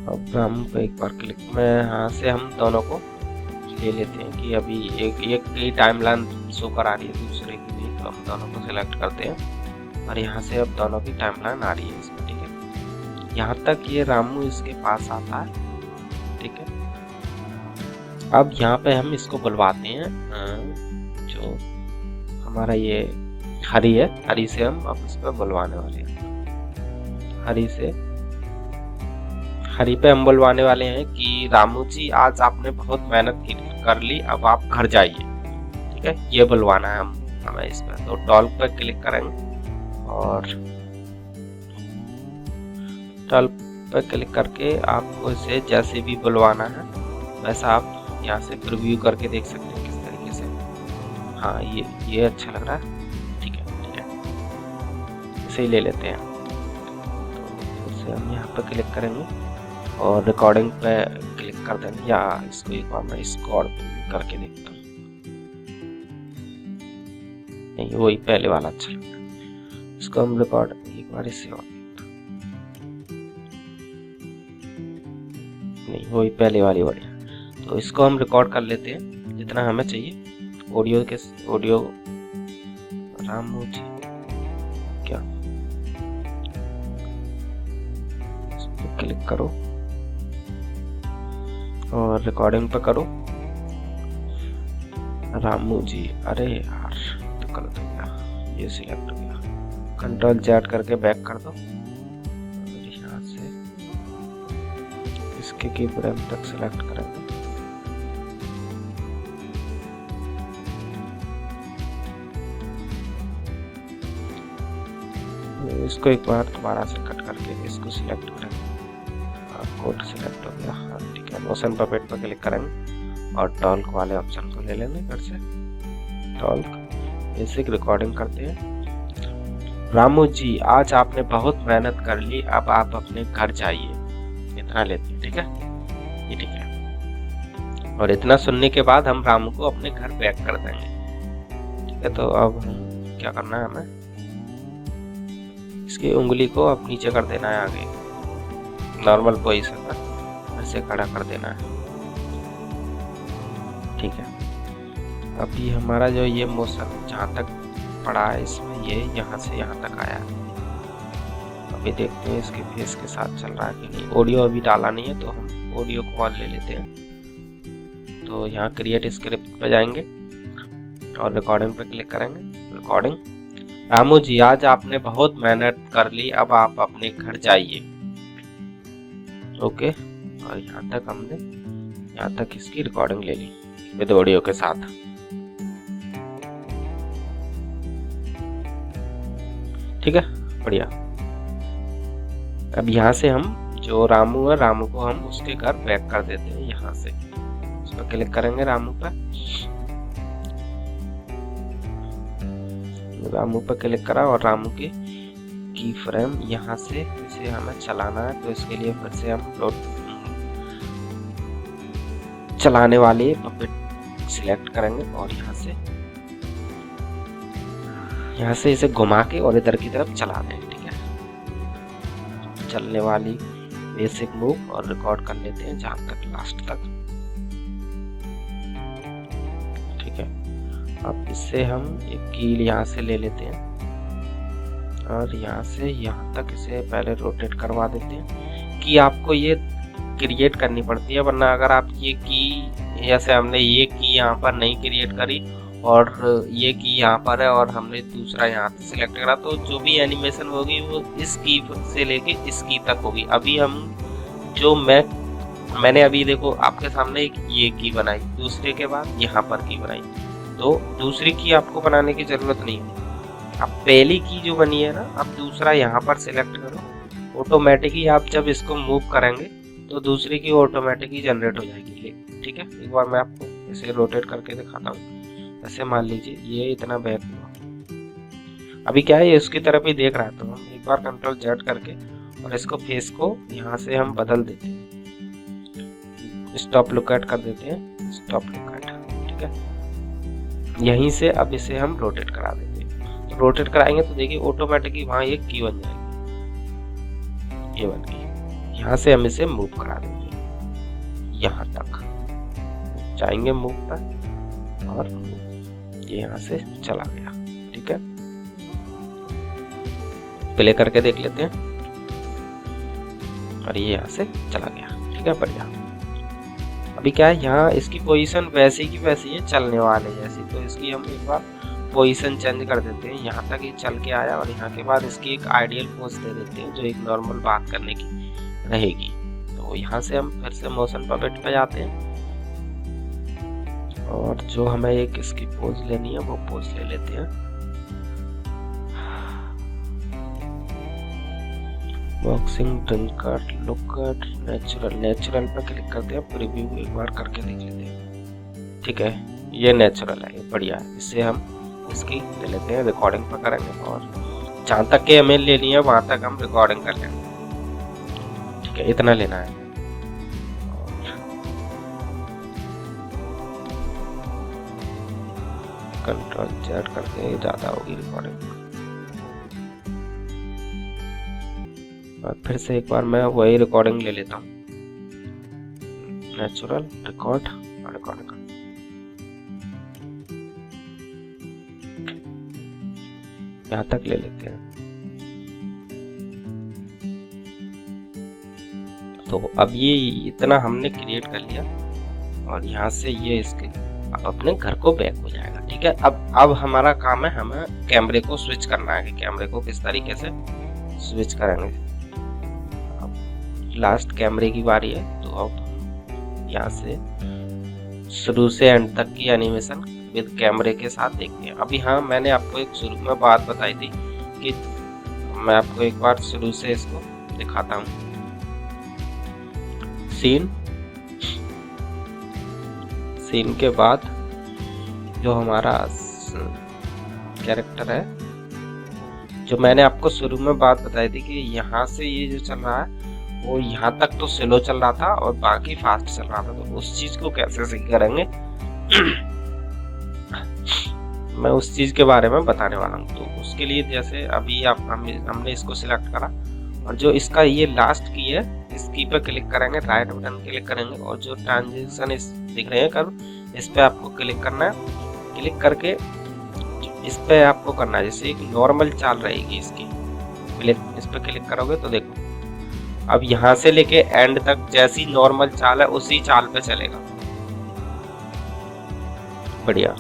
अब रामू पे एक बार क्लिक में यहाँ से हम दोनों को ले लेते हैं कि अभी एक की टाइमलाइन शो करा रही है, दूसरे की नहीं, तो हम दोनों को सिलेक्ट करते हैं, और यहाँ से अब दोनों की टाइमलाइन आ रही है इसमें। ठीक है, यहाँ तक ये रामू इसके पास आता है। ठीक है, अब यहाँ पे हम इसको बुलवाते हैं, जो हमारा ये हरी है, हरी से हम अब इस पर बुलवाने वाले हैं। हरी पे हम बुलवाने वाले हैं कि रामू जी आज आपने बहुत मेहनत कर ली, अब आप घर जाइए। ठीक है, ये बुलवाना है हमें इस पर। तो टॉल्क पे क्लिक करेंगे, और टॉल्क पे क्लिक करके आपको इसे जैसे भी बुलवाना है वैसा आप यहाँ से प्रीव्यू करके देख सकते हैं किस तरीके से। हाँ, ये अच्छा लग रहा है। ठीक है, इसे ही ले लेते हैं। तो इसे हम यहाँ पे क्लिक करेंगे, और रिकॉर्डिंग पे क्लिक कर देंगे, या इसको एक बार मैं स्कोर करके देखता हूँ। नहीं, वही पहले वाला अच्छा लग रहा है, इसको हम रिकॉर्ड एक बार इससे और नहीं, वही पहले वाली बढ़िया। तो इसको हम रिकॉर्ड कर लेते हैं जितना हमें चाहिए। ऑडियो रामू जी क्या, इस पर क्लिक करो और रिकॉर्डिंग पे करो। रामू जी, अरे यार तो गलत हो गया, ये सिलेक्ट हो गया। कंट्रोल Z करके बैक कर दो, और यहाँ से इसके की फ्रेम तक सिलेक्ट करेंगे। इसको एक बार दोबारा से कट करके इसको सिलेक्ट करेंगे। कोड सिलेक्ट हो गया। हाँ ठीक है, मोशन पपेट पर क्लिक करेंगे और टॉल्क वाले ऑप्शन को ले लेंगे फिर से। टॉक बेसिक रिकॉर्डिंग करते हैं। रामू जी, आज आपने बहुत मेहनत कर ली, अब आप अपने घर जाइए। इतना लेते हैं, ठीक है, ये ठीक है। और इतना सुनने के बाद हम रामू को अपने घर बैक कर देंगे, ठीक है। तो अब क्या करना है, हमें इसकी उंगली को अब नीचे कर देना है, आगे नॉर्मल पोजीशन में ऐसे खड़ा कर देना है, ठीक है। अभी हमारा जो ये मोशन जहाँ तक पड़ा है इसमें, ये यहाँ से यहाँ तक आया है। अभी देखते हैं इसके फेस के साथ चल रहा है कि नहीं। ऑडियो अभी डाला नहीं है तो हम ऑडियो को ऑन ले लेते हैं। तो यहाँ क्रिएट स्क्रिप्ट पे जाएंगे और रिकॉर्डिंग पे क्लिक करेंगे। रिकॉर्डिंग। रामू जी, आज आपने बहुत मेहनत कर ली, अब आप अपने घर जाइए। ओके, और यहाँ तक हमने यहाँ तक इसकी रिकॉर्डिंग ले ली विद ऑडियो के साथ। ठीक है, बढ़िया। अब यहाँ से हम जो रामू है, रामू को हम उसके घर बैक कर देते हैं। यहाँ से इस पर क्लिक करेंगे, रामू पर क्लिक करा और रामू के की फ्रेम यहाँ से इसे हमें चलाना है। तो इसके लिए फिर से हम चलाने वाले पपेट सिलेक्ट करेंगे और यहाँ से इसे घुमा के और इधर की तरफ चला दें, ठीक है। चलने वाली बेसिक मूव और रिकॉर्ड कर लेते हैं जहाँ तक, लास्ट तक, ठीक है। अब इससे हम एक कील यहाँ से ले लेते हैं और यहाँ से यहाँ तक इसे पहले रोटेट करवा देते हैं। कि आपको ये क्रिएट करनी पड़ती है, वरना अगर आप ये की, जैसे हमने ये की यहाँ पर नहीं क्रिएट करी और ये की यहाँ पर है और हमने दूसरा यहाँ से सिलेक्ट करा, तो जो भी एनिमेशन होगी वो इस की से लेके इस की तक होगी। अभी हम जो मैंने अभी देखो आपके सामने एक ये की बनाई, दूसरे के बाद यहाँ पर की बनाई, तो दूसरी की आपको बनाने की जरूरत नहीं है। अब पहली की जो बनी है ना, अब दूसरा यहाँ पर सिलेक्ट करो, ऑटोमेटिकली आप जब इसको मूव करेंगे तो दूसरी की ऑटोमेटिकली जनरेट हो जाएगी, ठीक है। एक बार मैं आपको इसे रोटेट करके दिखाता हूँ। ऐसे मान लीजिए ये इतना बैक हुआ, अभी क्या है, ये उसकी तरफ ही देख रहा है। तो हम एक बार कंट्रोल जेड करके और इसको फेस को यहाँ से हम बदल देते हैं, स्टॉप लुकआउट कर देते हैं, स्टॉप लुकआउट, ठीक है। यहीं से अब इसे हम रोटेट करा देते हैं। तो रोटेट कराएंगे तो देखिए ऑटोमेटिकली वहाँ एक की बन जाएगी, ये बन गई। यहाँ से हम इसे मूव करा देंगे, यहाँ तक जाएंगे मूव पर और ये यहाँ से चला गया, ठीक है। प्ले करके देख लेते हैं और ये यहाँ से चला गया, ठीक है, बढ़िया। अभी क्या है, यहाँ इसकी पोजीशन वैसी की वैसी है, चलने वाले जैसी। तो इसकी हम एक बार पोजीशन चेंज कर देते हैं, यहाँ तक ये चल के आया और यहाँ के बाद इसकी एक आइडियल पोज दे देते हैं जो एक नॉर्मल बात करने की रहेगी। तो यहाँ से हम फिर से मोशन पपेट पे जाते हैं और जो हमें एक इसकी पोज लेनी है वो पोज ले लेते हैं। बॉक्सिंग, ड्रिंकर, लुकआउट, नेचुरल पर क्लिक करते हैं। प्रीव्यू एक बार करके देख लेते हैं, ठीक है। ये नेचुरल है, ये बढ़िया है। इससे हम इसकी ले लेते हैं, रिकॉर्डिंग पर करेंगे और जहाँ तक के हमें लेनी है वहाँ तक हम रिकॉर्डिंग कर लेंगे, ठीक है। इतना लेना है। कंट्रोल जेड करके ज़्यादा होगी रिकॉर्डिंग। और फिर से एक बार मैं वही रिकॉर्डिंग ले लेता हूँ, नेचुरल, रिकॉर्ड और रिकॉर्डिंग। यहाँ तक ले लेते हैं। तो अब ये इतना हमने क्रिएट कर लिया और यहाँ से ये इसके अब अपने घर को बैक हो जाएगा, ठीक है। अब हमारा काम है, हमें कैमरे को स्विच करना है कि कैमरे को किस तरीके से स्विच करेंगे। अब लास्ट कैमरे की बारी है, तो अब यहाँ से शुरू से एंड तक की एनिमेशन विद कैमरे के साथ देखते हैं। अभी हाँ, मैंने आपको एक शुरू में बात बताई थी कि मैं आपको एक बार शुरू से इसको दिखाता हूँ। सीन के बाद जो हमारा कैरेक्टर है, जो मैंने आपको शुरू में बात बताई थी कि यहाँ से ये जो चल रहा है वो यहाँ तक तो स्लो चल रहा था और बाकी फास्ट चल रहा था। तो उस चीज को कैसे सही करेंगे मैं उस चीज के बारे में बताने वाला हूँ। तो उसके लिए जैसे अभी हमने इसको सिलेक्ट करा और जो इसका ये लास्ट की है इस की पे क्लिक करेंगे, राइट बटन क्लिक करेंगे और जो ट्रांजिशन इस दिख रहे हैं कर्व इस पे आपको क्लिक करना है। क्लिक करके इस पे आपको करना है, जैसे एक नॉर्मल चाल रहेगी इसकी, इस पे क्लिक करोगे तो देखो अब यहाँ से लेके एंड तक जैसी नॉर्मल चाल है उसी चाल पे चलेगा। बढ़िया।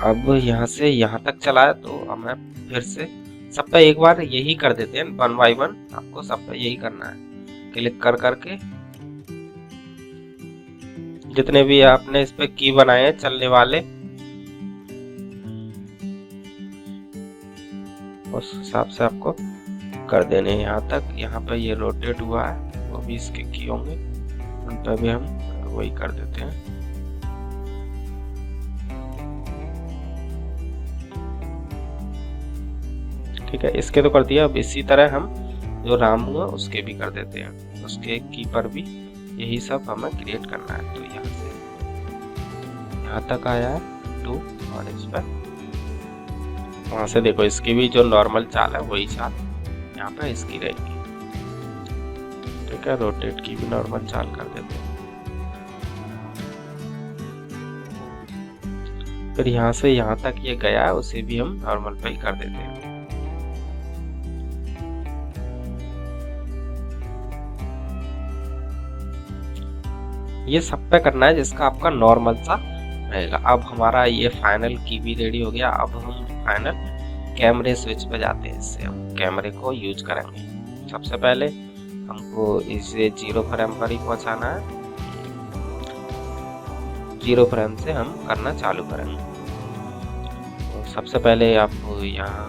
अब यहाँ से यहाँ तक चला है तो अब मैं फिर से सब पे एक बार यही कर देते हैं, 1 बाय 1 आपको सब पे यही करना है। क्लिक कर करके जितने भी आपने इस पे की बनाए हैं चलने वाले उस हिसाब से आपको कर देने हैं। यहाँ तक यहाँ पे ये रोटेट हुआ है वो भी इसके की होंगे, उन पे भी हम वही कर देते हैं। ठीक है, इसके तो कर दिया। अब इसी तरह हम जो राम हुआ उसके भी कर देते हैं, उसके की पर भी यही सब हमें क्रिएट करना है। तो यहाँ से यहाँ तक आया है 2 और इस पर वहां से देखो इसकी भी जो नॉर्मल चाल है वही चाल यहाँ पे इसकी रहेगी। ठीक है, रोटेट की भी नॉर्मल चाल कर देते हैं। फिर यहाँ से यहाँ तक ये गया है उसे भी हम नॉर्मल पे ही कर देते हैं। ये सब पे करना है जिसका आपका नॉर्मल सा रहेगा। अब हमारा ये फाइनल की भी रेडी हो गया। अब हम फाइनल कैमरे स्विच पे जाते हैं, इससे हम कैमरे को यूज करेंगे। सबसे पहले हमको इसे 0 फ्रेम पर ही पहुंचाना है। 0 फ्रेम से हम करना चालू करेंगे। तो सबसे पहले आपको यहाँ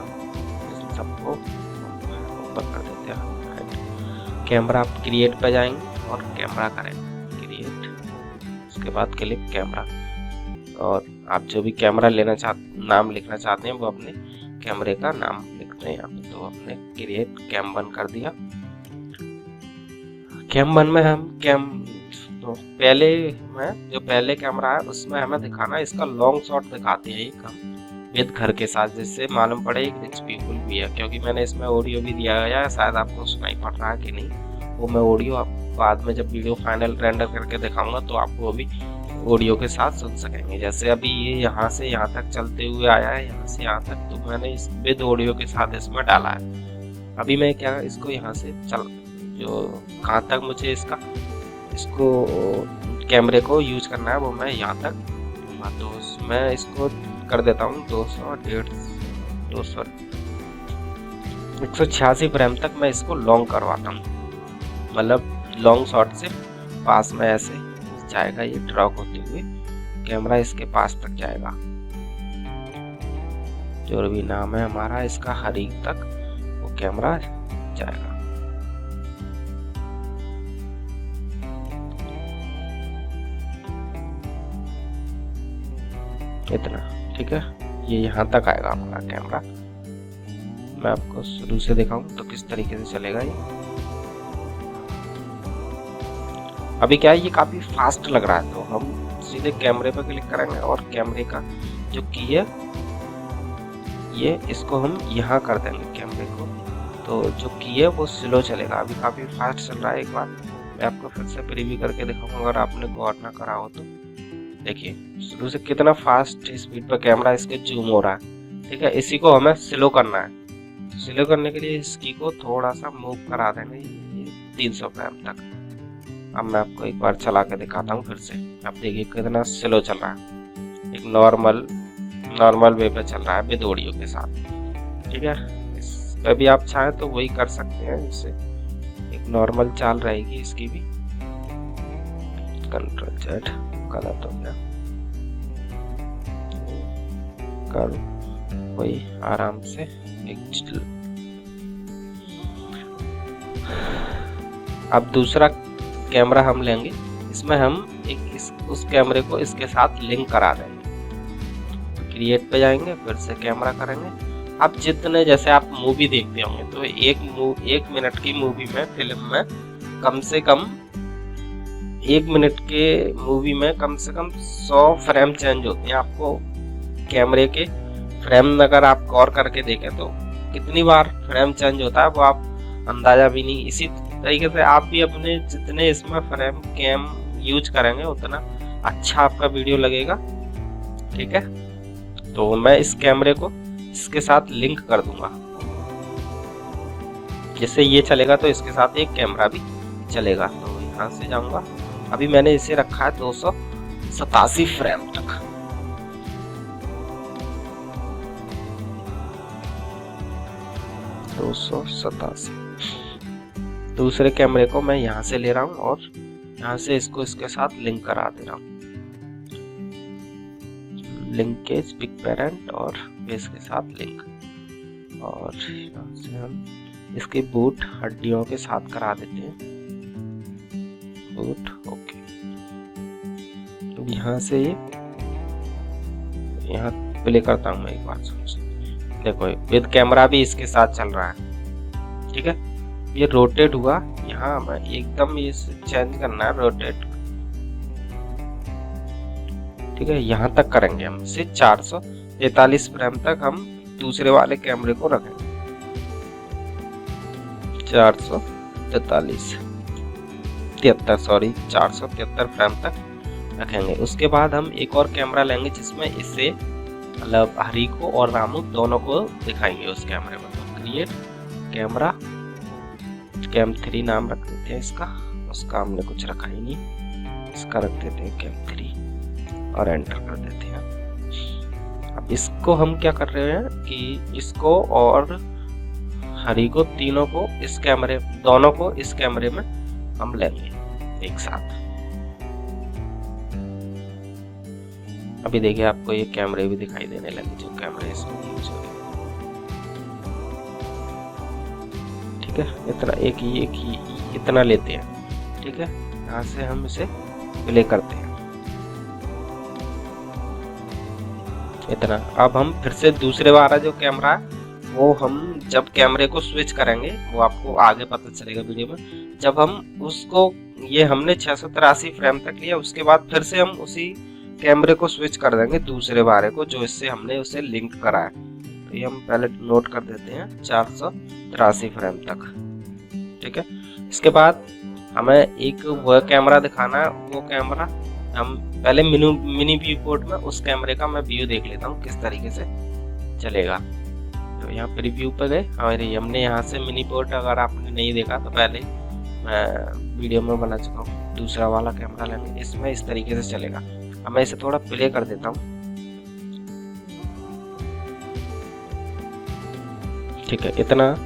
सबको ऊपर कर देते हैं। कैमरा आप क्रिएट पे जाएंगे और कैमरा करेंगे क्रिएट, उसके बाद क्लिक कैमरा और आप जो भी कैमरा नाम लिखना चाहते हैं वो अपने कैमरे का नाम लिखते हैं यहाँ पे। तो हमने क्रिएट कैम 1 कर दिया। कैम 1 में हम तो पहले कैमरा है उसमें हमें दिखाना, इसका लॉन्ग शॉट दिखाते हैं एक हम विद घर के साथ, जिससे मालूम पड़े एक रिच पीपल भी है। क्योंकि मैंने इसमें ऑडियो भी दिया गया है, शायद आपको सुनाई पड़ रहा है कि नहीं, वो मैं ऑडियो आप बाद में जब वीडियो फाइनल रेंडर करके दिखाऊंगा तो आपको भी ऑडियो के साथ सुन सकेंगे। जैसे अभी ये यहाँ से यहाँ तक चलते हुए आया है, यहाँ से यहाँ तक, तो मैंने इस विद ऑडियो के साथ इसमें डाला है। अभी मैं क्या इसको यहाँ से जो कहाँ तक मुझे इसको कैमरे को यूज करना है वो मैं यहाँ तक दूंगा। तो मैं इसको कर देता हूँ 186 फ्रेम तक मैं इसको लॉन्ग करवाता हूँ। मतलब लॉन्ग शॉट से पास में ऐसे जाएगा, ये ड्रॉप होते हुए कैमरा इसके पास तक जाएगा। जो भी नाम है हमारा इसका हरी तक वो कैमरा जाएगा। इतना ठीक है, ये यहाँ तक आएगा हमारा कैमरा। मैं आपको शुरू से दिखाऊं तो किस तरीके से चलेगा ये। अभी क्या है, ये काफी फास्ट लग रहा है, तो हम सीधे कैमरे पर क्लिक करेंगे और कैमरे का जो की है ये इसको हम यहाँ कर देंगे कैमरे को। तो जो की है वो स्लो चलेगा, अभी काफी फास्ट चल रहा है। एक बार मैं आपको फिर से प्रीव्यू करके दिखाऊंगा, अगर आपने गौर ना करा हो तो देखिए शुरू से कितना फास्ट स्पीड पर कैमरा इसके जूम हो रहा है। ठीक है, इसी को हमें स्लो करना है। स्लो करने के लिए इसकी को थोड़ा सा मूव करा देंगे 300 फ्रेम तक। अब मैं आपको एक बार चला के दिखाता हूँ फिर से। आप देखिए कितना स्लो चल रहा है, एक नॉर्मल वे पे चल रहा है विद ऑडियो के साथ। ठीक है, इस पे भी आप चाहें तो वही कर सकते हैं, इससे एक नॉर्मल चाल रहेगी इसकी भी। Ctrl Z गलत हो गया, कर वही आराम से एक। अब दूसरा कैमरा हम लेंगे, इसमें हम उस कैमरे को इसके साथ लिंक करा देंगे। क्रिएट पे जाएंगे, फिर से कैमरा करेंगे। अब जितने, जैसे आप मूवी देखते होंगे तो एक मिनट की मूवी में, फिल्म में कम से कम 1 मिनट के मूवी में कम से कम 100 फ्रेम चेंज होते हैं। आपको कैमरे के फ्रेम अगर आप गौर करके देखें तो कितनी बार फ्रेम चेंज होता है वो आप अंदाजा भी नहीं। इसी तरीके से आप भी अपने जितने इसमें फ्रेम कैम यूज करेंगे उतना अच्छा आपका वीडियो लगेगा। ठीक है, तो मैं इस कैमरे को इसके साथ लिंक कर दूंगा। जैसे ये चलेगा तो इसके साथ एक कैमरा भी चलेगा। तो यहाँ से जाऊंगा, अभी मैंने इसे रखा है 287 फ्रेम तक। दूसरे कैमरे को मैं यहाँ से ले रहा हूँ और यहाँ से इसको इसके साथ लिंक करा दे रहा हूँ। लिंकेज पिक पेरेंट और बेस के साथ लिंक, और यहाँ से हम इसके बूट हड्डियों के साथ करा देते हैं। Boot okay. तो यहाँ से यहाँ प्ले करता हूँ मैं, एक बार सुन। देखो विद कैमरा भी इसके साथ चल रहा है। ठीक है, ये रोटेट हुआ। यहाँ मैं एकदम ये चेंज करना है, रोटेट। ठीक है, यहाँ तक करेंगे हम इसे 443 फ्रेम तक हम दूसरे वाले कैमरे को रखेंगे। 473 फ्रेम तक रखेंगे। उसके बाद हम एक और कैमरा लेंगे जिसमें इसे मतलब हरिको और रामू दोनों को दिखाएंगे उस कैमरे में। तो क्रिएट कैमरा, कैम 3 नाम रख देते हैं इसका। उसका हमने कुछ रखा ही नहीं, इसका रख देते हैं कैम 3 और एंटर कर देते हैं। अब इसको हम क्या कर रहे हैं कि इसको और हरी को तीनों को इस कैमरे, दोनों को इस कैमरे में हम लेंगे एक साथ। अभी देखिए आपको ये कैमरे भी दिखाई देने लगे जो कैमरे इसमें यूज हो रहे हैं। ठीक है, इतना एक इतना लेते हैं। ठीक है, यहाँ से हम इसे प्ले करते हैं इतना। अब हम फिर से दूसरे वाला जो कैमरा है वो हम जब कैमरे को स्विच करेंगे वो आपको आगे पता चलेगा वीडियो में। जब हम उसको, ये हमने 683 फ्रेम तक लिया, उसके बाद फिर से हम उसी कैमरे को स्विच कर देंगे दूसरे वाले को जो इससे हमने उसे लिंक करा है। तो ये हम पहले नोट कर देते हैं 483 फ्रेम तक। ठीक है, इसके बाद हमें एक वह कैमरा दिखाना है। वो कैमरा हम पहले मिनी व्यू पोर्ट में उस कैमरे का मैं व्यू देख लेता हूँ किस तरीके से चलेगा। तो यहाँ प्रीव्यू पर गए और हमने यहाँ से मिनी पोर्ट, अगर आपने नहीं देखा तो पहले मैं वीडियो में बना चुका हूँ। दूसरा वाला कैमरा लेंगे, इसमें इस तरीके से चलेगा। अब मैं इसे थोड़ा प्ले कर देता हूँ। ठीक है, इतना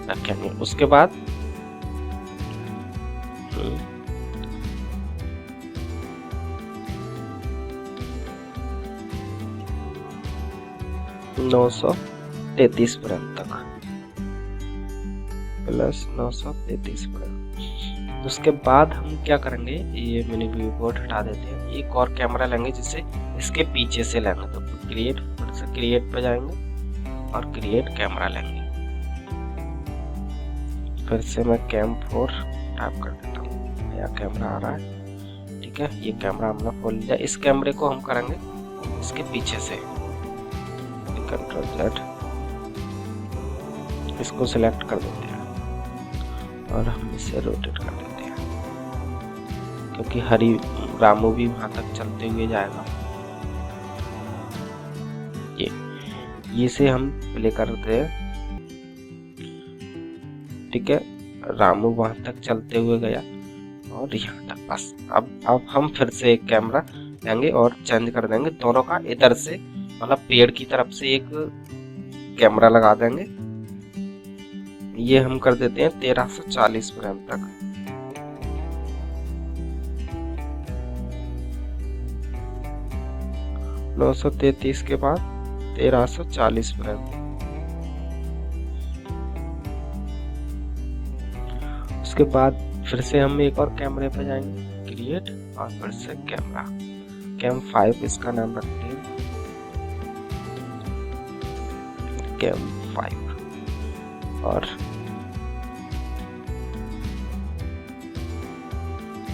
रखेंगे। उसके बाद 933 फ्रेम तक, प्लस 933 फ्रेम। उसके बाद हम क्या करेंगे, ये मिनी व्यू पोर्ट हटा देते हैं। एक और कैमरा लेंगे जिसे इसके पीछे से लेंगे। तो क्रिएट, फिर से क्रिएट पे जाएंगे और क्रिएट कैमरा लेंगे। फिर से मैं कैम 4 टाइप कर देता हूँ, नया कैमरा आ रहा है। ठीक है, ये कैमरा हमने खोल लिया। इस कैमरे को हम करेंगे इसके पीछे से, कंट्रोल Z, इसको सिलेक्ट कर देते हैं और हम इसे रोटेट कर देते हैं क्योंकि हरी रामू भी वहां तक चलते हुए जाएगा। ये से हम प्ले करते हैं। ठीक है, रामू वहां तक चलते हुए गया और यहाँ तक बस। अब हम फिर से एक कैमरा लेंगे और चेंज कर देंगे दोनों का। इधर से मतलब पेड़ की तरफ से एक कैमरा लगा देंगे। ये हम कर देते हैं 1340 फ्रेम तक। । 933 के बाद 1340 फ्रेम। उसके बाद फिर से हम एक और कैमरे पे जाएंगे, क्रिएट, और फिर से कैमरा, कैम 5 इसका नाम रखते हैं, कैम 5।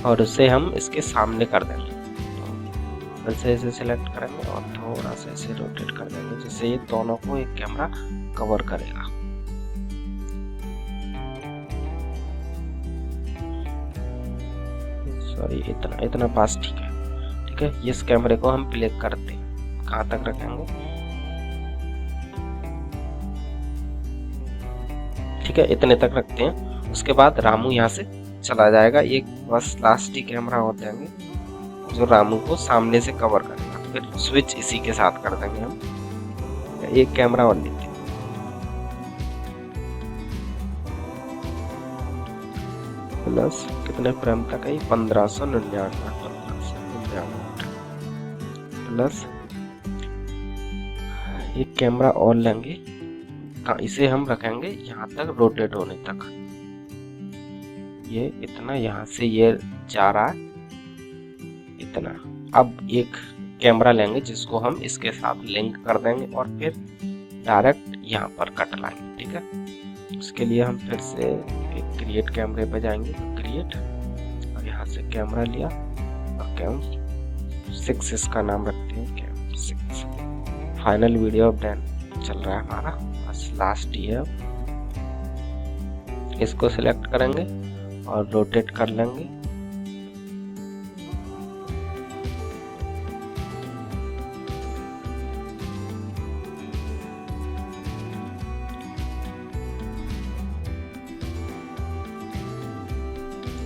और उसे हम इसके सामने कर देंगे। तो फिर से इसे सिलेक्ट करेंगे और थोड़ा सा इसे रोटेट कर देंगे, जिससे ये दोनों को एक कैमरा कवर करेगा। सॉरी, इतना पास ठीक है। ठीक है, इस कैमरे को हम प्ले करते हैं। कहाँ तक रखेंगे? ठीक है, इतने तक रखते हैं। उसके बाद रामू यहाँ से चला जाएगा। एक बस लास्ट ही कैमरा और देंगे जो रामू को सामने से कवर करेगा। फिर स्विच इसी के साथ कर देंगे हम। एक कैमरा और लेते हैं। प्लस कितने फ्रेम तक है? 1599 प्लस एक कैमरा और लेंगे। इसे हम रखेंगे यहाँ तक रोटेट होने तक। ये इतना यहाँ से ये जा रहा है इतना। अब एक कैमरा लेंगे जिसको हम इसके साथ लिंक कर देंगे और फिर डायरेक्ट यहाँ पर कट लाएंगे। ठीक है, उसके लिए हम फिर से एक क्रिएट कैमरे पे जाएंगे। तो क्रिएट, और यहाँ से कैमरा लिया और कैम 6 इसका नाम रखते हैं, कैम 6। फाइनल वीडियो अब डन चल रहा है हमारा, बस लास्ट ही है। इसको सिलेक्ट करेंगे और रोटेट कर लेंगे।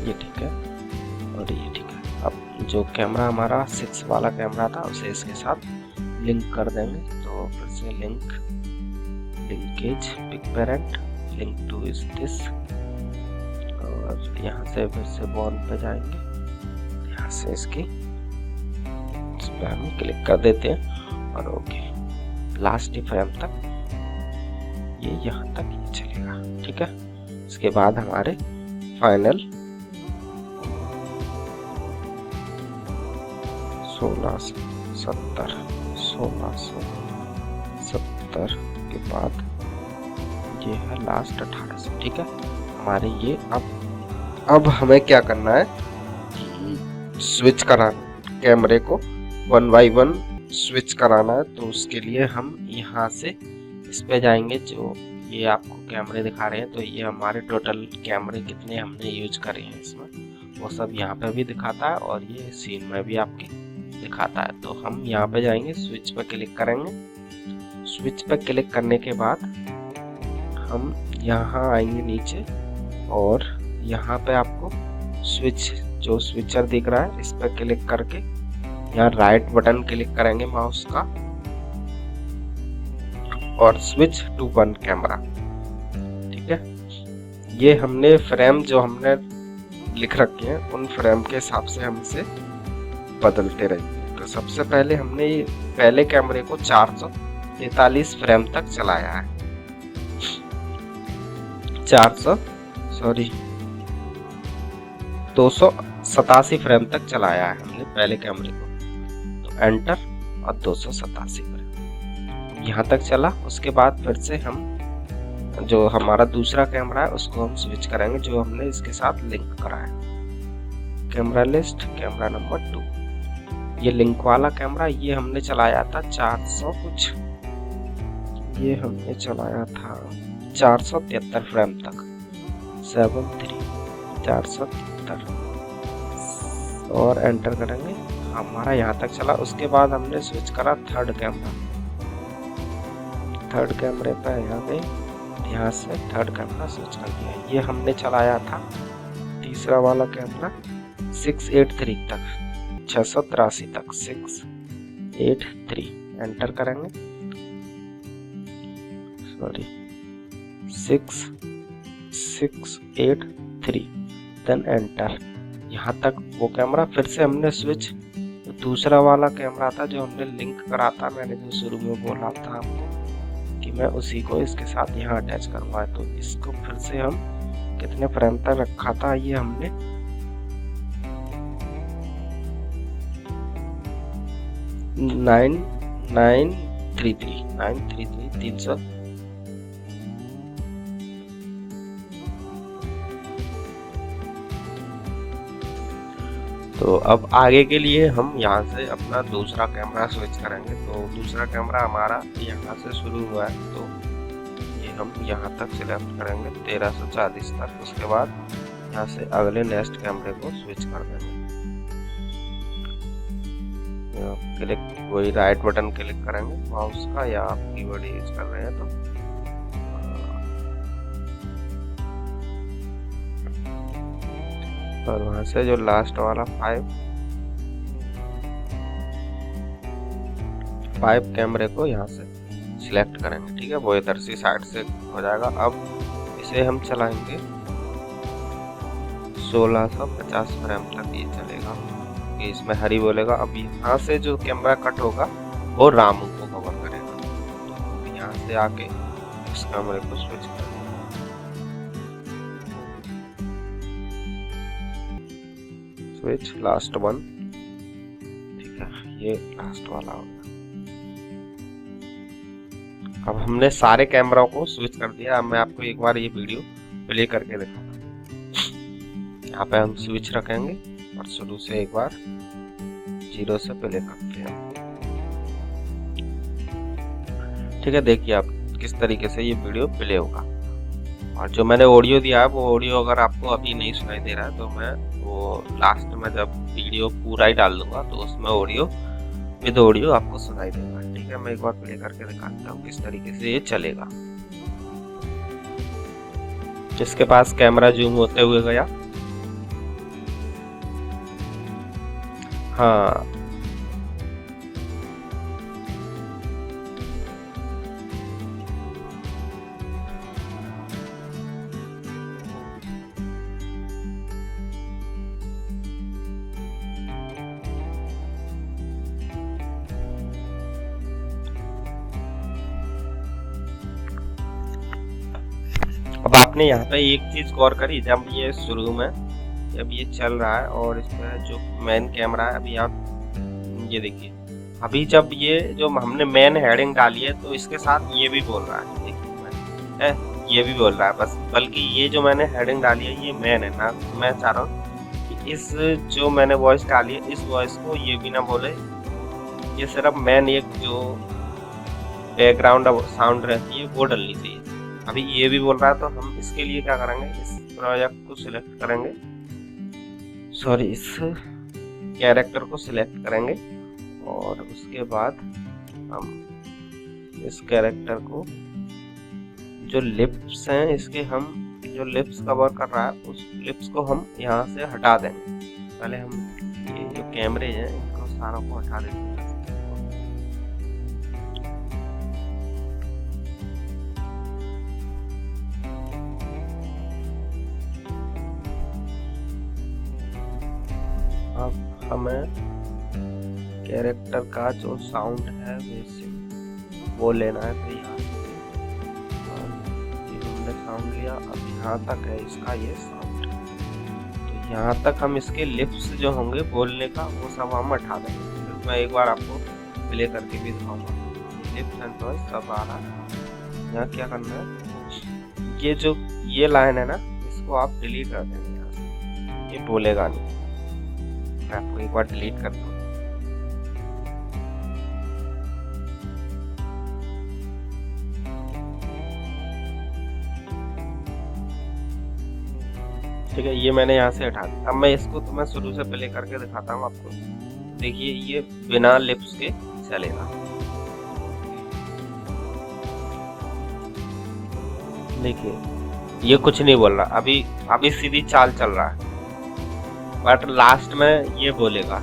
ये ठीक है और ये ठीक है। अब जो कैमरा हमारा 6 वाला कैमरा था उसे इसके साथ लिंक कर देंगे। तो फिर से linkage pick parent link to is this, और यहाँ से फिर से बॉर्न पे जाएंगे। यहाँ से इस पर हम क्लिक कर देते हैं और ओके, लास्ट फ्रेम तक ये यहाँ तक ये चलेगा। ठीक है, इसके बाद हमारे फाइनल 1670 के बाद ये है लास्ट 1800। ठीक है, हमारे ये अब हमें क्या करना है कि स्विच कराना, कैमरे को 1 by 1 स्विच कराना है। तो उसके लिए हम यहाँ से इस पे जाएंगे। जो ये आपको कैमरे दिखा रहे हैं, तो ये हमारे टोटल कैमरे कितने हमने यूज करे हैं इसमें, वो सब यहाँ पे भी दिखाता है और ये सीन में भी आपके दिखाता है। तो हम यहाँ पे जाएंगे, स्विच पे क्लिक करेंगे। स्विच पे क्लिक करने के बाद हम यहाँ आएंगे नीचे और यहाँ पे आपको स्विच, जो स्विचर दिख रहा है, इस पे क्लिक करके यहाँ राइट बटन क्लिक करेंगे माउस का और स्विच टू 1 कैमरा। ठीक है, ये हमने फ्रेम जो हमने लिख रखे हैं उन फ्रेम के हिसाब से हम इसे बदलते रहेंगे। तो सबसे पहले हमने ये पहले कैमरे को 443 फ्रेम तक चलाया है। 287 फ्रेम तक चलाया है हमने पहले कैमरे को। तो एंटर और 287 फ्रेम यहाँ तक चला। उसके बाद फिर से हम जो हमारा दूसरा कैमरा है उसको हम स्विच करेंगे, जो हमने इसके साथ लिंक करा है। कैमरा लिस्ट, कैमरा नंबर 2, ये लिंक वाला कैमरा, ये हमने चलाया था 400 कुछ, ये हमने चलाया था 473 फ्रेम तक, 473 और एंटर करेंगे। हमारा यहाँ तक चला। उसके बाद हमने स्विच करा थर्ड कैमरे पे यहाँ गए, यहाँ से थर्ड कैमरा स्विच कर दिया। ये हमने चलाया था तीसरा वाला कैमरा 683 तक, 683 तक, 683 एंटर करेंगे, 683 देन एंटर। यहाँ तक वो कैमरा। फिर से हमने स्विच दूसरा वाला कैमरा था जो हमने लिंक करा था, मैंने जो शुरू में बोला था आपको कि मैं उसी को इसके साथ यहाँ अटैच करूँगा। तो इसको फिर से हम कितने फ्रेम तक रखा था, ये हमने 300। तो अब आगे के लिए हम यहाँ से अपना दूसरा कैमरा स्विच करेंगे। तो दूसरा कैमरा हमारा यहाँ से शुरू हुआ है, तो ये हम यहाँ तक सिलेक्ट करेंगे 1340 तक। उसके बाद यहाँ से अगले नेक्स्ट कैमरे को स्विच कर देंगे। क्लिक, वही राइट बटन क्लिक करेंगे माउस का, या आप कीबोर्ड यूज कर रहे हैं तो और वहां से जो लास्ट वाला 5 कैमरे को यहाँ से सिलेक्ट करेंगे। ठीक है, वो इधर से साइड से हो जाएगा। अब इसे हम चलाएंगे 1650 फ्रेम तक ये चलेगा। इसमें हरी बोलेगा। अब यहाँ से जो कैमरा कट होगा वो रामू को कवर करेगा। तो यहाँ से आके इस कैमरे को स्विच करेंगे। Switch last one. ठीक है, ये लास्ट वाला होगा। अब हमने सारे कैमरों को स्विच कर दिया। अब मैं आपको एक बार ये वीडियो प्ले करके दिखाता हूँ। यहाँ पे हम स्विच रखेंगे और शुरू से एक बार 0 से प्ले करते हैं। ठीक है, देखिए आप किस तरीके से ये वीडियो प्ले होगा। और जो मैंने ऑडियो दिया है वो ऑडियो अगर आपको अभी नहीं सुनाई दे रहा है तो मैं वो लास्ट में जब वीडियो पूरा ही डाल दूंगा तो उसमें ऑडियो विद ऑडियो आपको सुनाई देगा। ठीक है, मैं एक बार प्ले करके दिखाता हूँ किस तरीके से ये चलेगा। जिसके पास कैमरा जूम होते हुए गया। हाँ, अब आपने यहाँ पे एक चीज गौर करी, जब ये शुरू में जब ये चल रहा है और इसमें जो मेन कैमरा है, अभी आप ये देखिए, अभी जब ये जो हमने मेन हेडिंग डाली है तो इसके साथ ये भी बोल रहा है। देखिए ये भी बोल रहा है, बस बल्कि ये जो मैंने हेडिंग डाली है ये मेन है ना। मैं चाह रहा हूँ कि इस जो मैंने वॉइस डाली है इस वॉइस को ये भी ना बोले, ये सिर्फ मेन एक जो बैकग्राउंड साउंड रहती है वो डलनी चाहिए। अभी ये भी बोल रहा है, तो हम इसके लिए क्या करेंगे, इस प्रोजेक्ट को सिलेक्ट करेंगे, सॉरी इस कैरेक्टर को सिलेक्ट करेंगे और उसके बाद हम इस कैरेक्टर को जो लिप्स हैं इसके, हम जो लिप्स कवर कर रहा है उस लिप्स को हम यहाँ से हटा देंगे। पहले हम ये जो कैमरे हैं इनको सारों को हटा देंगे। अब हमें कैरेक्टर का जो साउंड है वो लेना है। तो यहाँ हमने साउंड लिया, अब यहाँ तक है इसका ये साउंड। तो यहाँ तक हम इसके लिप्स जो होंगे बोलने का वो सब हम हटा देंगे। फिर मैं एक बार आपको प्ले करके भी दिखाऊंगा। लिप्स एंड वॉइस सब आ रहा है। यहाँ क्या करना है, ये जो ये लाइन है ना इसको आप डिलीट कर देंगे यहाँ से, ये बोलेगा नहीं। मैं आपको एक बार डिलीट करता हूँ। ठीक है, ये मैंने यहाँ से हटा दिया। अब मैं इसको तो मैं शुरू से प्ले करके दिखाता हूँ आपको। देखिए ये बिना लिप्स के चलेगा। देखिए ये कुछ नहीं बोल रहा, अभी सीधी चाल चल रहा है, बट लास्ट में ये बोलेगा।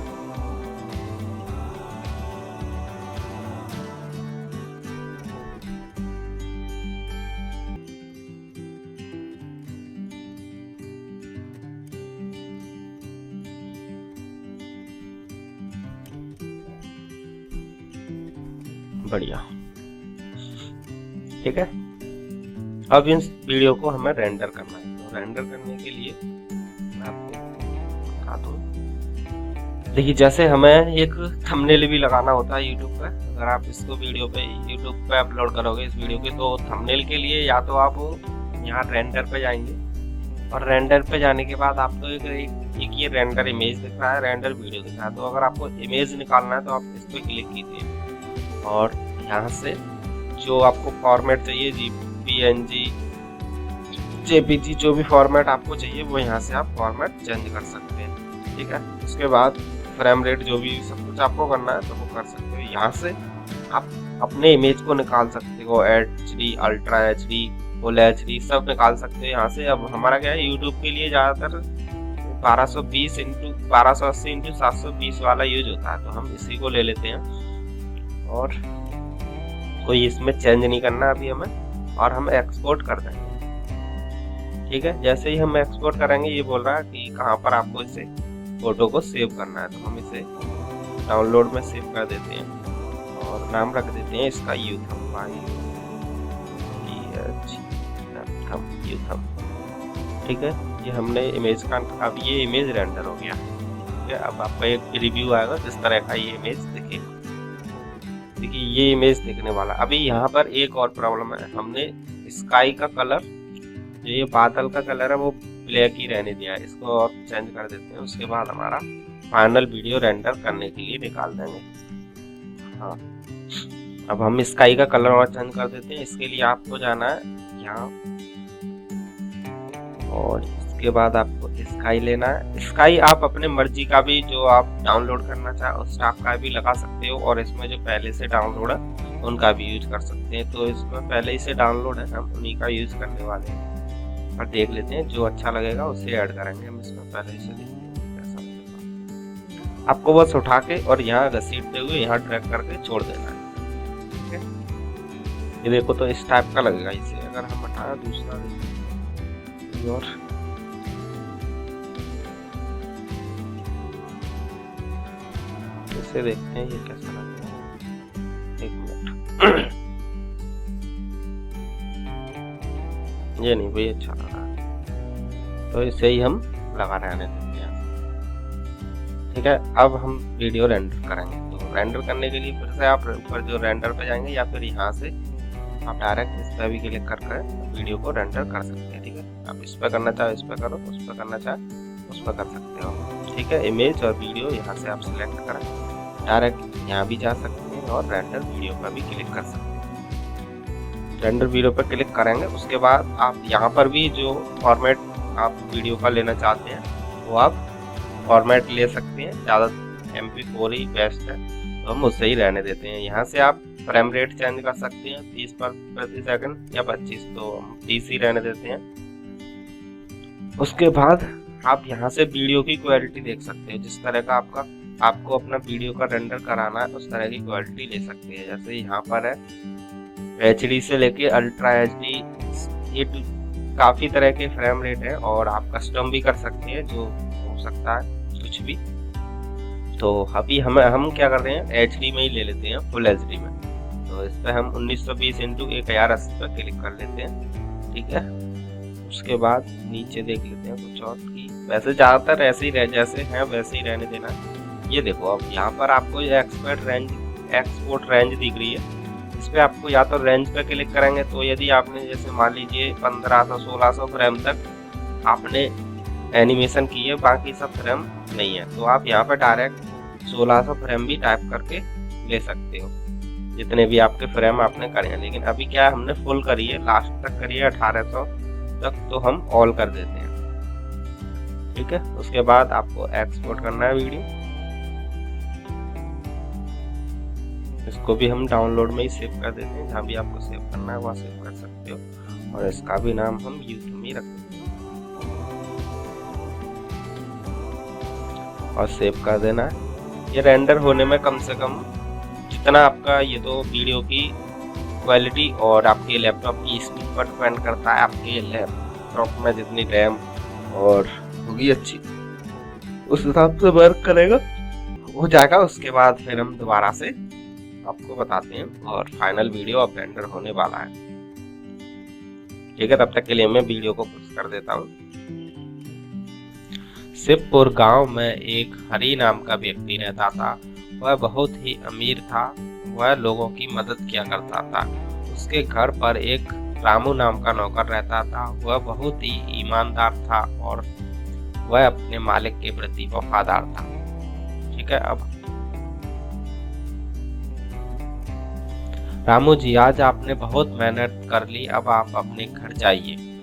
बढ़िया, ठीक है। अब इस वीडियो को हमें रेंडर करना है। तो रेंडर करने के लिए मैं आपको बता दूं, देखिए जैसे हमें एक थंबनेल भी लगाना होता है यूट्यूब पर। अगर आप इसको वीडियो पे यूट्यूब पे अपलोड करोगे इस वीडियो के, तो थंबनेल के लिए या तो आप यहाँ रेंडर पे जाएंगे, और रेंडर पे जाने के बाद आपको एक ये रेंडर इमेज दिख रहा है, रेंडर वीडियो दिख रहा है। तो अगर आपको इमेज निकालना है तो आप इस पर क्लिक कीजिए, और यहाँ से जो आपको फॉर्मेट चाहिए, PNG, JPG, जो भी फॉर्मेट आपको चाहिए वो यहाँ से आप फॉर्मेट चेंज कर सकते हैं। ठीक है, उसके बाद फ्रेम रेट जो भी सब कुछ आपको करना है तो वो कर सकते हो। यहाँ से आप अपने इमेज को निकाल सकते हो, HD, ultra HD, full HD सब निकाल सकते हो यहाँ से। अब हमारा क्या है, यूट्यूब के लिए ज़्यादातर 1280x720 वाला यूज होता है, तो हम इसी को ले लेते हैं और कोई इसमें चेंज नहीं करना अभी हमें, और हम एक्सपोर्ट कर देंगे। ठीक है, जैसे ही हम एक्सपोर्ट करेंगे ये बोल रहा है कि कहाँ पर आपको इसे फोटो को सेव करना है, तो हम इसे डाउनलोड में सेव कर देते हैं और नाम रख देते हैं इसका यूथम। ठीक है, ये हमने इमेज का, अब ये इमेज रेंडर हो गया। ठीक है, अब आपका एक रिव्यू आएगा किस तरह का ये इमेज दिखेगा। देखिए ये इमेज दिखने वाला। अभी यहाँ पर एक और प्रॉब्लम है, हमने स्काई का कलर, जो ये बादल का कलर है वो ब्लैक ही रहने दिया है, इसको और चेंज कर देते हैं। उसके बाद हमारा फाइनल वीडियो रेंडर करने के लिए निकाल देंगे। हाँ, अब हम स्काई का कलर और चेंज कर देते हैं। इसके लिए आपको जाना है यहाँ, और इसके बाद आपको स्काई लेना है। स्काई आप अपने मर्जी का भी, जो आप डाउनलोड करना चाहे उस टाइप का भी लगा सकते हो, और इसमें जो पहले से डाउनलोड है उनका भी यूज कर सकते हैं। तो इसमें पहले ही से डाउनलोड है, हम उन्हीं का यूज करने वाले हैं, और देख लेते हैं जो अच्छा लगेगा उसे ऐड करेंगे। हम इसमें पहले से देखते हैं कैसा लगेगा। आपको बस उठा के और यहाँ घसीटते हुए यहाँ ड्रैग करके छोड़ देना है। ठीक है, ये देखो तो इस टाइप का लगेगा। इसे अगर हम हटाएं दूसरा और इसे देखते हैं ये कैसा लगेगा। एक मिनट, ये नहीं भाई अच्छा लग रहा है, तो इसे ही हम लगा रहने देते हैं। ठीक है, अब हम वीडियो रेंडर करेंगे। तो रेंडर करने के लिए फिर से आप ऊपर जो रेंडर पे जाएंगे, या फिर यहाँ से आप डायरेक्ट इस पर भी क्लिक कर वीडियो को रेंडर कर सकते हैं। ठीक है, आप इस पर करना चाहे इस पर करो, उस पर करना चाहे उस पर कर सकते हो। ठीक है, इमेज और वीडियो यहाँ से आप सिलेक्ट करें, डायरेक्ट यहाँ भी जा सकते हैं और रेंडर वीडियो पर भी क्लिक कर सकते हैं। रेंडर वीडियो पर क्लिक करेंगे, उसके बाद आप यहाँ पर भी जो फॉर्मेट आप वीडियो का लेना चाहते हैं वो आप फॉर्मेट ले सकते हैं। ज़्यादा MP4 ही बेस्ट है, तो हम उससे ही रहने देते हैं। यहाँ से आप फ्रेम रेट चेंज कर सकते हैं, 30 प्रति सेकंड या 25, तो हम 30 ही रहने देते हैं। उसके बाद आप यहाँ से वीडियो की क्वालिटी देख सकते हैं, जिस तरह का आपको अपना वीडियो का रेंडर कराना है उस तरह की क्वालिटी ले सकते हैं। जैसे यहाँ पर है HD से लेके अल्ट्रा HD, ये काफ़ी तरह के फ्रेम रेट है, और आप कस्टम भी कर सकते हैं, जो हो सकता है कुछ भी। तो अभी हम क्या कर रहे हैं, HD में ही ले लेते हैं, फुल HD में। तो इस पर हम 1920x1080 पर क्लिक कर लेते हैं। ठीक है, उसके बाद नीचे देख लेते हैं कुछ और की, वैसे ज़्यादातर ऐसे ही जैसे हैं वैसे ही रहने देना है। ये देखो, अब यहाँ पर आपको ये एक्सपोर्ट रेंज दिख रही है। इस पर आपको या तो रेंज पे क्लिक करेंगे, तो यदि आपने जैसे मान लीजिए 1500-1600 फ्रेम तक आपने एनिमेशन की है, बाकी सब फ्रेम नहीं है, तो आप यहाँ पर डायरेक्ट 1600 फ्रेम भी टाइप करके ले सकते हो, जितने भी आपके फ्रेम आपने करे हैं। लेकिन अभी क्या है, हमने फुल करी है, लास्ट तक करी है 1800 तक, तो हम ऑल कर देते हैं। ठीक है, उसके बाद आपको एक्सपोर्ट करना है वीडियो। इसको भी हम डाउनलोड में ही सेव कर देते हैं, जहाँ भी आपको सेव करना है वहाँ सेव कर सकते हो, और इसका भी नाम हम यूट्यूब में रख देते हैं और सेव कर देना है। ये रेंडर होने में कम से कम जितना आपका, ये तो वीडियो की क्वालिटी और आपके लैपटॉप की स्पीड पर डिपेंड करता है, आपके लैपटॉप में जितनी रैम और होगी अच्छी उस हिसाब से वर्क करेगा, हो जाएगा। उसके बाद फिर हम दोबारा से आपको बताते हैं, और फाइनल वीडियो अब रेंडर होने वाला है। ठीक है, तब तक के लिए मैं वीडियो को पुश कर देता हूँ। शिवपुर गांव में एक हरि नाम का व्यक्ति रहता था। वह बहुत ही अमीर था। वह लोगों की मदद किया करता था। उसके घर पर एक रामू नाम का नौकर रहता था। वह बहुत ही ईमानदार था और वह अपने मालिक के प्रति वफादार था। ठीक है। अब रामू जी, आज आपने बहुत मेहनत कर ली, अब आप अपने घर जाइए।